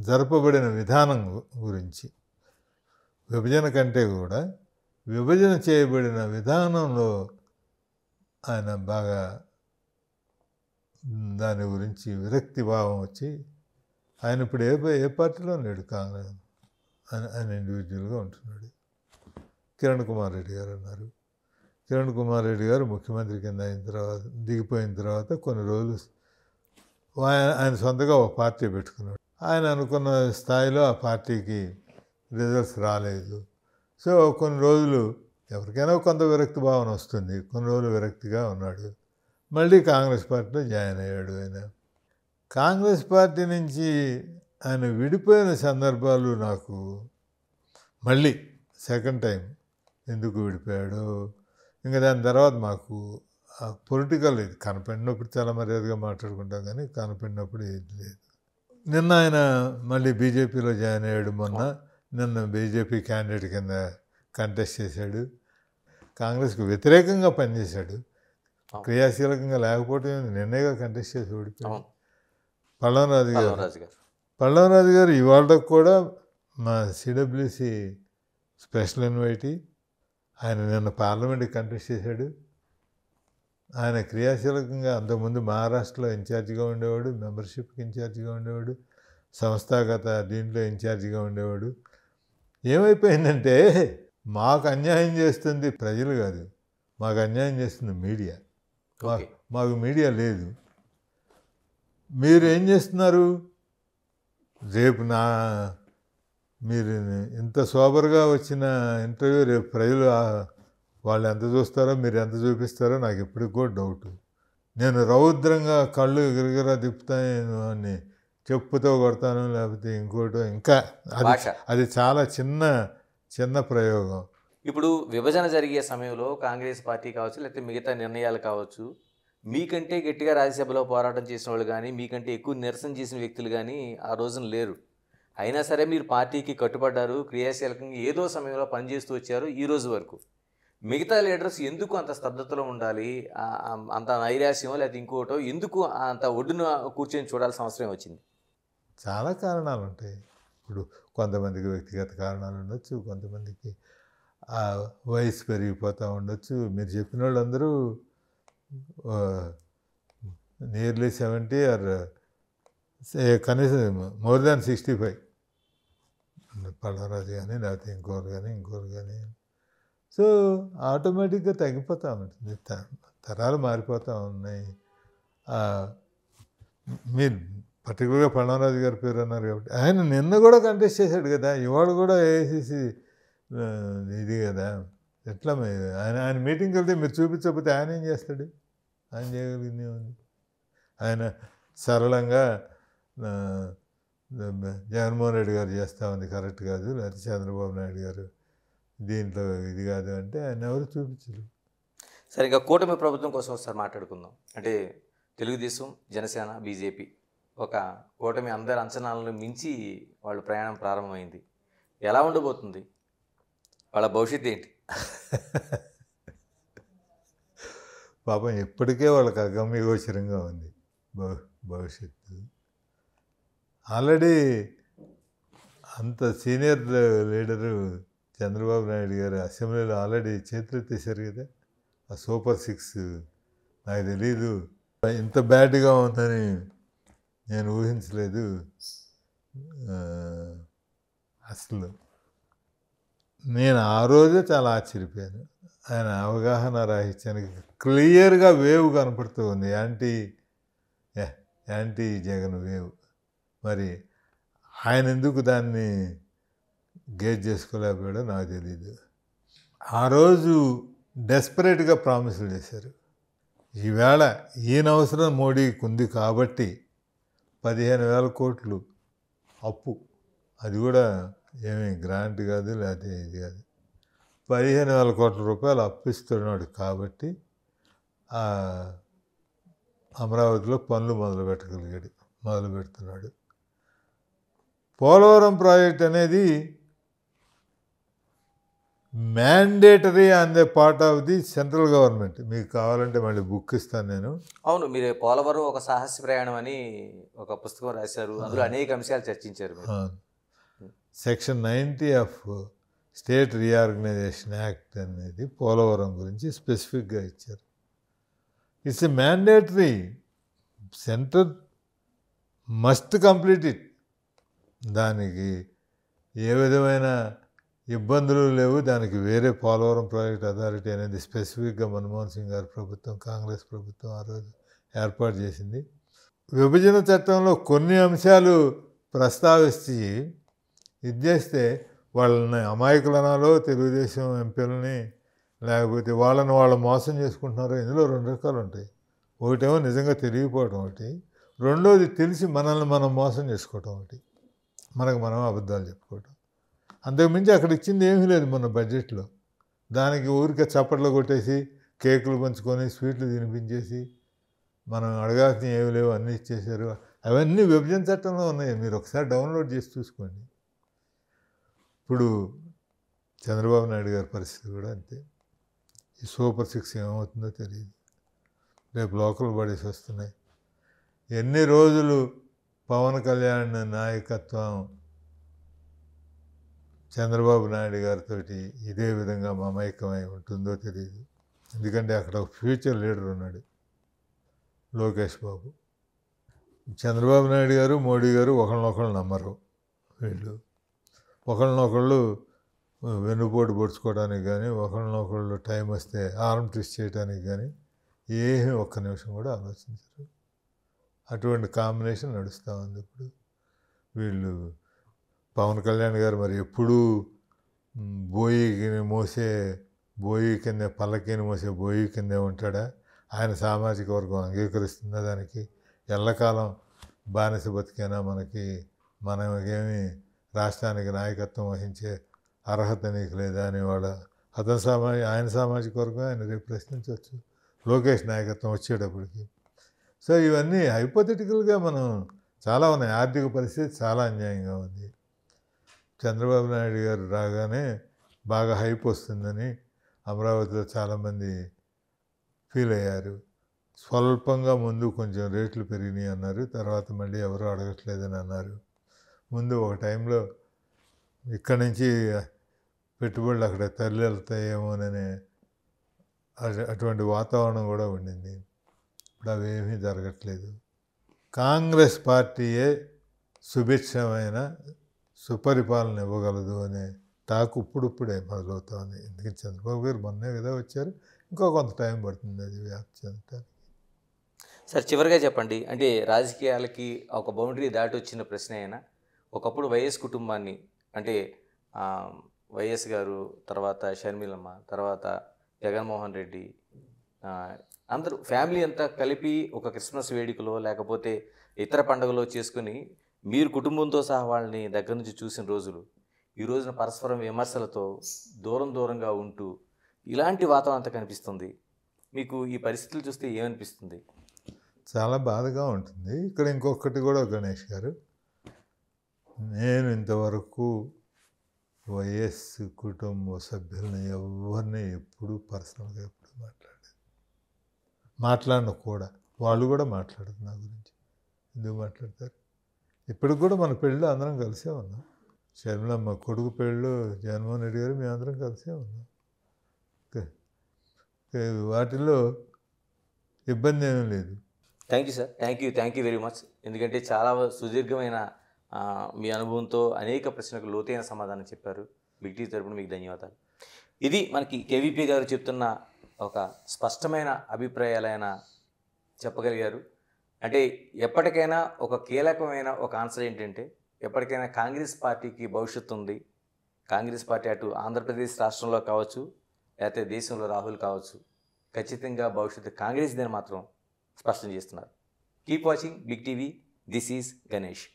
జరపబడిన విధానం గురించి, విభజన కంటే కూడా విభజన చేయబడిన విధానంలో ఆయన బాగా దాని గురించి విరక్తి భావం వచ్చి ఆయన ఇప్పుడు ఏ పార్టీలో లేడు, కాంగ్రెస్ ఆయన ఇండివిజువల్గా ఉంటున్నాడు. కిరణ్ కుమార్ రెడ్డి గారు ఉన్నారు. కిరణ్ కుమార్ రెడ్డి గారు ముఖ్యమంత్రి కింద అయిన తర్వాత, దిగిపోయిన తర్వాత కొన్ని రోజులు ఆయన సొంతగా ఒక పార్టీ పెట్టుకున్నాడు. ఆయన అనుకున్న స్థాయిలో ఆ పార్టీకి రిజల్ట్స్ రాలేదు. సో కొన్ని రోజులు ఎవరికైనా కొంత విరక్తి భావన వస్తుంది. కొన్ని రోజులు విరక్తిగా ఉన్నాడు. మళ్ళీ కాంగ్రెస్ పార్టీలో జాయిన్ అయ్యాడు. ఆయన కాంగ్రెస్ పార్టీ నుంచి ఆయన విడిపోయిన సందర్భాలు నాకు మళ్ళీ సెకండ్ టైం ఎందుకు విడిపోయాడు, ఇంకా దాని తర్వాత మాకు పొలిటికల్ ఇది కనపడినప్పుడు చాలా మర్యాదగా మాట్లాడుకుంటాం, కానీ కనపడినప్పుడు ఏది లేదు. నిన్న ఆయన మళ్ళీ బీజేపీలో జాయిన్ అయ్యాడు. నిన్న బీజేపీ క్యాండిడేట్ కింద కంటెస్ట్ చేశాడు. కాంగ్రెస్కు వ్యతిరేకంగా పనిచేశాడు. క్రియాశీలకంగా లేకపోతే నిన్నేగా కంటెస్ట్ చేసి ఓడిపోయాడు. పల్లవరాజు గారు ఇవాళ కూడా మా సిడబ్ల్యూసి స్పెషల్ ఇన్వైటీ. ఆయన నిన్న పార్లమెంట్కి కంటెస్ట్ చేశాడు. ఆయన క్రియాశీలకంగా అంతకుముందు మహారాష్ట్రలో ఇన్ఛార్జిగా ఉండేవాడు, మెంబర్షిప్కి ఇన్ఛార్జిగా ఉండేవాడు, సంస్థాగత దీంట్లో ఇన్ఛార్జిగా ఉండేవాడు. ఏమైపోయిందంటే మాకు అన్యాయం చేస్తుంది ప్రజలు కాదు, మాకు అన్యాయం చేస్తుంది మీడియా. మాకు మీడియా లేదు. మీరు ఏం చేస్తున్నారు? రేపు మీరు ఇంత సోబర్గా వచ్చిన ఇంటర్వ్యూ రేపు ప్రజలు వాళ్ళు ఎంత చూస్తారో, మీరు ఎంత చూపిస్తారో నాకు ఇప్పటికి కూడా డౌట్. నేను రౌద్రంగా కళ్ళు గిరిగిరా తిప్పుతాను అని చెప్పుతో కొడతాను, లేకపోతే ఇంకోటో, ఇంకా అది చాలా చిన్న ప్రయోగం. ఇప్పుడు విభజన జరిగే సమయంలో కాంగ్రెస్ పార్టీ కావచ్చు, లేకపోతే మిగతా నిర్ణయాలు కావచ్చు, మీకంటే గట్టిగా రాజ్యసభలో పోరాటం చేసిన వాళ్ళు కానీ, మీకంటే ఎక్కువ నిరసన చేసిన వ్యక్తులు కానీ ఆ రోజున లేరు. అయినా సరే మీరు పార్టీకి కట్టుబడ్డారు, క్రియాశీలకంగా ఏదో సమయంలో పనిచేస్తూ వచ్చారు ఈ రోజు వరకు. మిగతా లీడర్స్ ఎందుకు అంత స్తబ్దతలో ఉండాలి, అంత నైరాశ్యం లేకపోతే ఇంకోటో, ఎందుకు అంత ఒడ్డున కూర్చొని చూడాల్సిన అవసరం వచ్చింది? చాలా కారణాలు ఉంటాయి. ఇప్పుడు కొంతమందికి వ్యక్తిగత కారణాలు ఉండొచ్చు, కొంతమందికి ఆ వయసు పెరిగిపోతూ ఉండొచ్చు. మీరు చెప్పిన వాళ్ళందరూ నియర్లీ 70 ఆర్ కనీసం మోర్ దాన్ 65 పల్లవరాజు కానీ లేకపోతే ఇంకోరు కానీ సో ఆటోమేటిక్గా తగ్గిపోతూ ఉంటుంది. తరాలు మారిపోతూ ఉన్నాయి. మీరు పర్టికులర్గా పల్లవరాజు గారి పేరు అన్నారు కాబట్టి ఆయన నిన్న కూడా కంటెస్ట్ చేశాడు కదా, ఇవాళ కూడా ఏఐసిసి ఇది కదా. ఎట్లా ఆయన మీటింగ్కి వెళ్తే మీరు చూపించకపోతే ఆయన ఏం చేస్తాడు? ఆయన చేయగలిగింది ఉంది. ఆయన సరళంగా జగన్మోహన్ రెడ్డి గారు చేస్తూ ఉంది కరెక్ట్ కాదు, లేకపోతే చంద్రబాబు నాయుడు గారు దీంట్లో ఇది కాదు అంటే ఆయన ఎవరు చూపించరు. సరే, ఇంకా కూటమి ప్రభుత్వం కోసం ఒకసారి మాట్లాడుకుందాం. అంటే తెలుగుదేశం, జనసేన, బీజేపీ ఒక కూటమి అందరి అంచనాలను మించి వాళ్ళ ప్రయాణం ప్రారంభమైంది. ఎలా ఉండబోతుంది? వాళ్ళ భవిష్యత్తు ఏంటి? పాపం ఇప్పటికే వాళ్ళకి అగమ్యగోచరంగా ఉంది భవిష్యత్తు. ఆల్రెడీ అంత సీనియర్ లీడరు చంద్రబాబు నాయుడు గారు అసెంబ్లీలో ఆల్రెడీ చేతులెత్తేసారు కదా. ఆ సూపర్ 6 నాకు తెలీదు, ఇంత బ్యాడ్గా ఉందని నేను ఊహించలేదు అసలు. నేను ఆ రోజే చాలా ఆశ్చర్యపోయాను. ఆయన అవగాహన రాహిత్యానికి క్లియర్గా వేవ్ కనపడుతూ ఉంది, యాంటీ జగన్ వేవ్. మరి ఆయన ఎందుకు దాన్ని గేజ్ చేసుకోలేకపోయాడో నాకు తెలీదు. ఆ రోజు డెస్పరేట్గా ప్రామిసులు చేశారు. ఈవేళ ఈయన అవసరం మోడీకి ఉంది కాబట్టి 15,000 కోట్లు అప్పు, అది కూడా ఏమీ గ్రాంట్ కాదు లేకపోతే ఇది కాదు, 15,000 కోట్ల రూపాయలు అప్పిస్తున్నాడు కాబట్టి అమరావతిలో పనులు మొదలు పెడుతున్నాడు. పోలవరం ప్రాజెక్ట్ అనేది mandatory on the part of the central government. మీకు కావాలంటే మళ్ళీ బుక్ ఇస్తాను నేను. అవును, మీరు పోలవరం ఒక సాహస ప్రయాణం అని ఒక పుస్తకం రాశారు, అందులో అనేక అంశాలు చర్చించారు. Section 90 of state reorganisation act అనేది పోలవరం గురించి స్పెసిఫిక్గా ఇచ్చారు. It's a mandatory, centre must complete it. దానికి ఏ విధమైన ఇబ్బందులు లేవు. దానికి వేరే పోలవరం ప్రాజెక్ట్ అథారిటీ అనేది స్పెసిఫిక్గా మన్మోహన్ సింగ్ గారి ప్రభుత్వం, కాంగ్రెస్ ప్రభుత్వం ఆ రోజు ఏర్పాటు చేసింది. విభజన చట్టంలో కొన్ని అంశాలు ప్రస్తావించి ఇది చేస్తే వాళ్ళని అమాయకులనాలో తెలుగుదేశం ఎంపీలని, లేకపోతే వాళ్ళని వాళ్ళు మోసం చేసుకుంటున్నారో. ఇందులో 2 రకాలు ఉంటాయి. ఒకటేమో నిజంగా తెలియకపోవడం ఒకటి, రెండోది తెలిసి మనల్ని మనం మోసం చేసుకోవటం ఒకటి, మనకు మనం అబద్ధాలు చెప్పుకోవటం. అంతకుమించి అక్కడ ఇచ్చింది ఏమీ లేదు మన బడ్జెట్లో. దానికి ఊరికే చప్పట్లు కొట్టేసి కేకులు పంచుకొని స్వీట్లు తినిపించేసి మనం అడగాల్సిన ఏమి లేవు అన్నీ ఇచ్చేశారు. అవన్నీ విభజన చట్టంలో ఉన్నాయి, మీరు ఒకసారి డౌన్లోడ్ చేసి చూసుకోండి. ఇప్పుడు చంద్రబాబు నాయుడు గారి పరిస్థితి కూడా అంతే. ఈ సూపర్ 6 ఏమవుతుందో తెలియదు. రేపు లోకల్ బాడీస్ వస్తున్నాయి. ఎన్ని రోజులు పవన్ కళ్యాణ్ నాయకత్వం చంద్రబాబు నాయుడు గారితో ఇదే విధంగా మమైకమై ఉంటుందో తెలియదు. ఎందుకంటే అక్కడ ఒక ఫ్యూచర్ లీడర్ ఉన్నాడు, లోకేష్ బాబు. చంద్రబాబు నాయుడు గారు, మోడీ గారు ఒకళ్ళనొకళ్ళు నమ్మరు. వీళ్ళు ఒకళ్ళనొకళ్ళు వెన్నుపోటు పొడుచుకోవడానికి కానీ, ఒకళ్ళనొకళ్ళు టైం వస్తే ఆర్మ్ ట్విస్ట్ చేయడానికి కానీ ఏమీ ఒక్క నిమిషం కూడా ఆలోచించరు. అటువంటి కాంబినేషన్ నడుస్తూ ఉంది ఇప్పుడు. వీళ్ళు పవన్ కళ్యాణ్ గారు మరి ఎప్పుడూ బోయి కింద పల్లకీని మోసే బోయి కిందే ఉంటాడా? ఆయన సామాజిక వర్గం అంగీకరిస్తుందా దానికి? ఎల్లకాలం బానిస బతికైనా మనకేమి రాష్ట్రానికి నాయకత్వం వహించే అర్హత నీకు లేదా అని ఆయన సామాజిక వర్గం ఆయన రేపు ప్రశ్నించవచ్చు లోకేష్ నాయకత్వం వచ్చేటప్పటికి. సో ఇవన్నీ హైపోథెటికల్గా మనం చాలా ఉన్నాయి. ఆర్థిక పరిస్థితి చాలా అన్యాయంగా ఉంది. చంద్రబాబు నాయుడు గారు రాగానే బాగా హైప్ వస్తుందని అమరావతిలో చాలామంది ఫీల్ అయ్యారు. స్వల్పంగా ముందు కొంచెం రేట్లు పెరిగినాయి అన్నారు, తర్వాత మళ్ళీ ఎవరూ అడగట్లేదని అన్నారు. ముందు ఒక టైంలో ఇక్కడి నుంచి పెట్టుబడులు అక్కడ తరలి వెళ్తాయేమోననే అటువంటి వాతావరణం కూడా ఉండింది. ఇప్పుడు అవేమీ జరగట్లేదు. కాంగ్రెస్ పార్టీయే సుభిక్షమైన సుపరిపాలన ఇవ్వగలదు అనే టాక్ ఇప్పుడిప్పుడే మొదలవుతుంది. ఎందుకంటే చంద్రబాబు గారు మొన్నే కదా వచ్చారు, ఇంకో కొంత టైం పడుతుంది అది వ్యాప్తి చెందటానికి. సార్ చివరిగా చెప్పండి, అంటే రాజకీయాలకి ఒక బౌండరీ దాటి వచ్చిన ప్రశ్న అయినా ఒకప్పుడు వైఎస్ కుటుంబాన్ని అంటే వైఎస్ గారు, తర్వాత షర్మిలమ్మ, తర్వాత జగన్మోహన్ రెడ్డి, అందరూ ఫ్యామిలీ అంతా కలిపి ఒక క్రిస్మస్ వేడుకలో లేకపోతే ఇతర పండుగలో చేసుకుని మీరు కుటుంబంతో సహా వాళ్ళని దగ్గర నుంచి చూసిన రోజులు ఈ రోజున పరస్పరం విమర్శలతో దూరంగా ఉంటూ ఇలాంటి వాతావరణం అంతా కనిపిస్తుంది. మీకు ఈ పరిస్థితులు చూస్తే ఏమనిపిస్తుంది? చాలా బాధగా ఉంటుంది. ఇక్కడ ఇంకొకటి కూడా గణేష్ గారు, నేను ఇంతవరకు వైఎస్ కుటుంబ సభ్యులని ఎవరిని ఎప్పుడూ పర్సనల్గా ఎప్పుడు మాట్లాడను కూడా. వాళ్ళు కూడా మాట్లాడరు నా గురించి. ఎందుకు మాట్లాడతారు? ఇప్పటికి కూడా మన పెళ్ళిలో అందరం కలిసే ఉన్నాం. షర్మిలమ్మ కొడుకు పెళ్ళిలో జగన్మోహన్ రెడ్డి గారు మేము అందరం కలిసే ఉన్నాం. వాటిల్లో ఇబ్బంది ఏమీ లేదు. Thank you sir, thank you very much. ఎందుకంటే చాలా సుదీర్ఘమైన మీ అనుభవంతో అనేక ప్రశ్నలకు లోతైన సమాధానం చెప్పారు. బిగ్ టీవీ తరపున మీకు ధన్యవాదాలు. ఇది మనకి కేవీపీ గారు చెప్తున్న ఒక స్పష్టమైన అభిప్రాయాలు ఆయన చెప్పగలిగారు. అంటే ఎప్పటికైనా ఒక కీలకమైన ఒక ఆన్సర్ ఏంటంటే, ఎప్పటికైనా కాంగ్రెస్ పార్టీకి భవిష్యత్తు ఉంది. కాంగ్రెస్ పార్టీ అటు ఆంధ్రప్రదేశ్ రాష్ట్రంలో కావచ్చు, లేకపోతే దేశంలో రాహుల్ కావచ్చు, ఖచ్చితంగా భవిష్యత్తు కాంగ్రెస్దని మాత్రం స్పష్టం చేస్తున్నారు. Keep watching Big TV. This is Ganesh.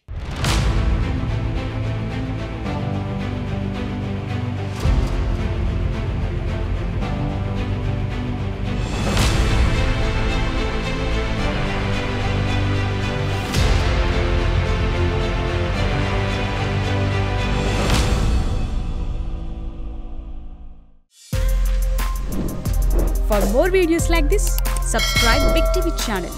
For more videos like this, subscribe Big TV channel.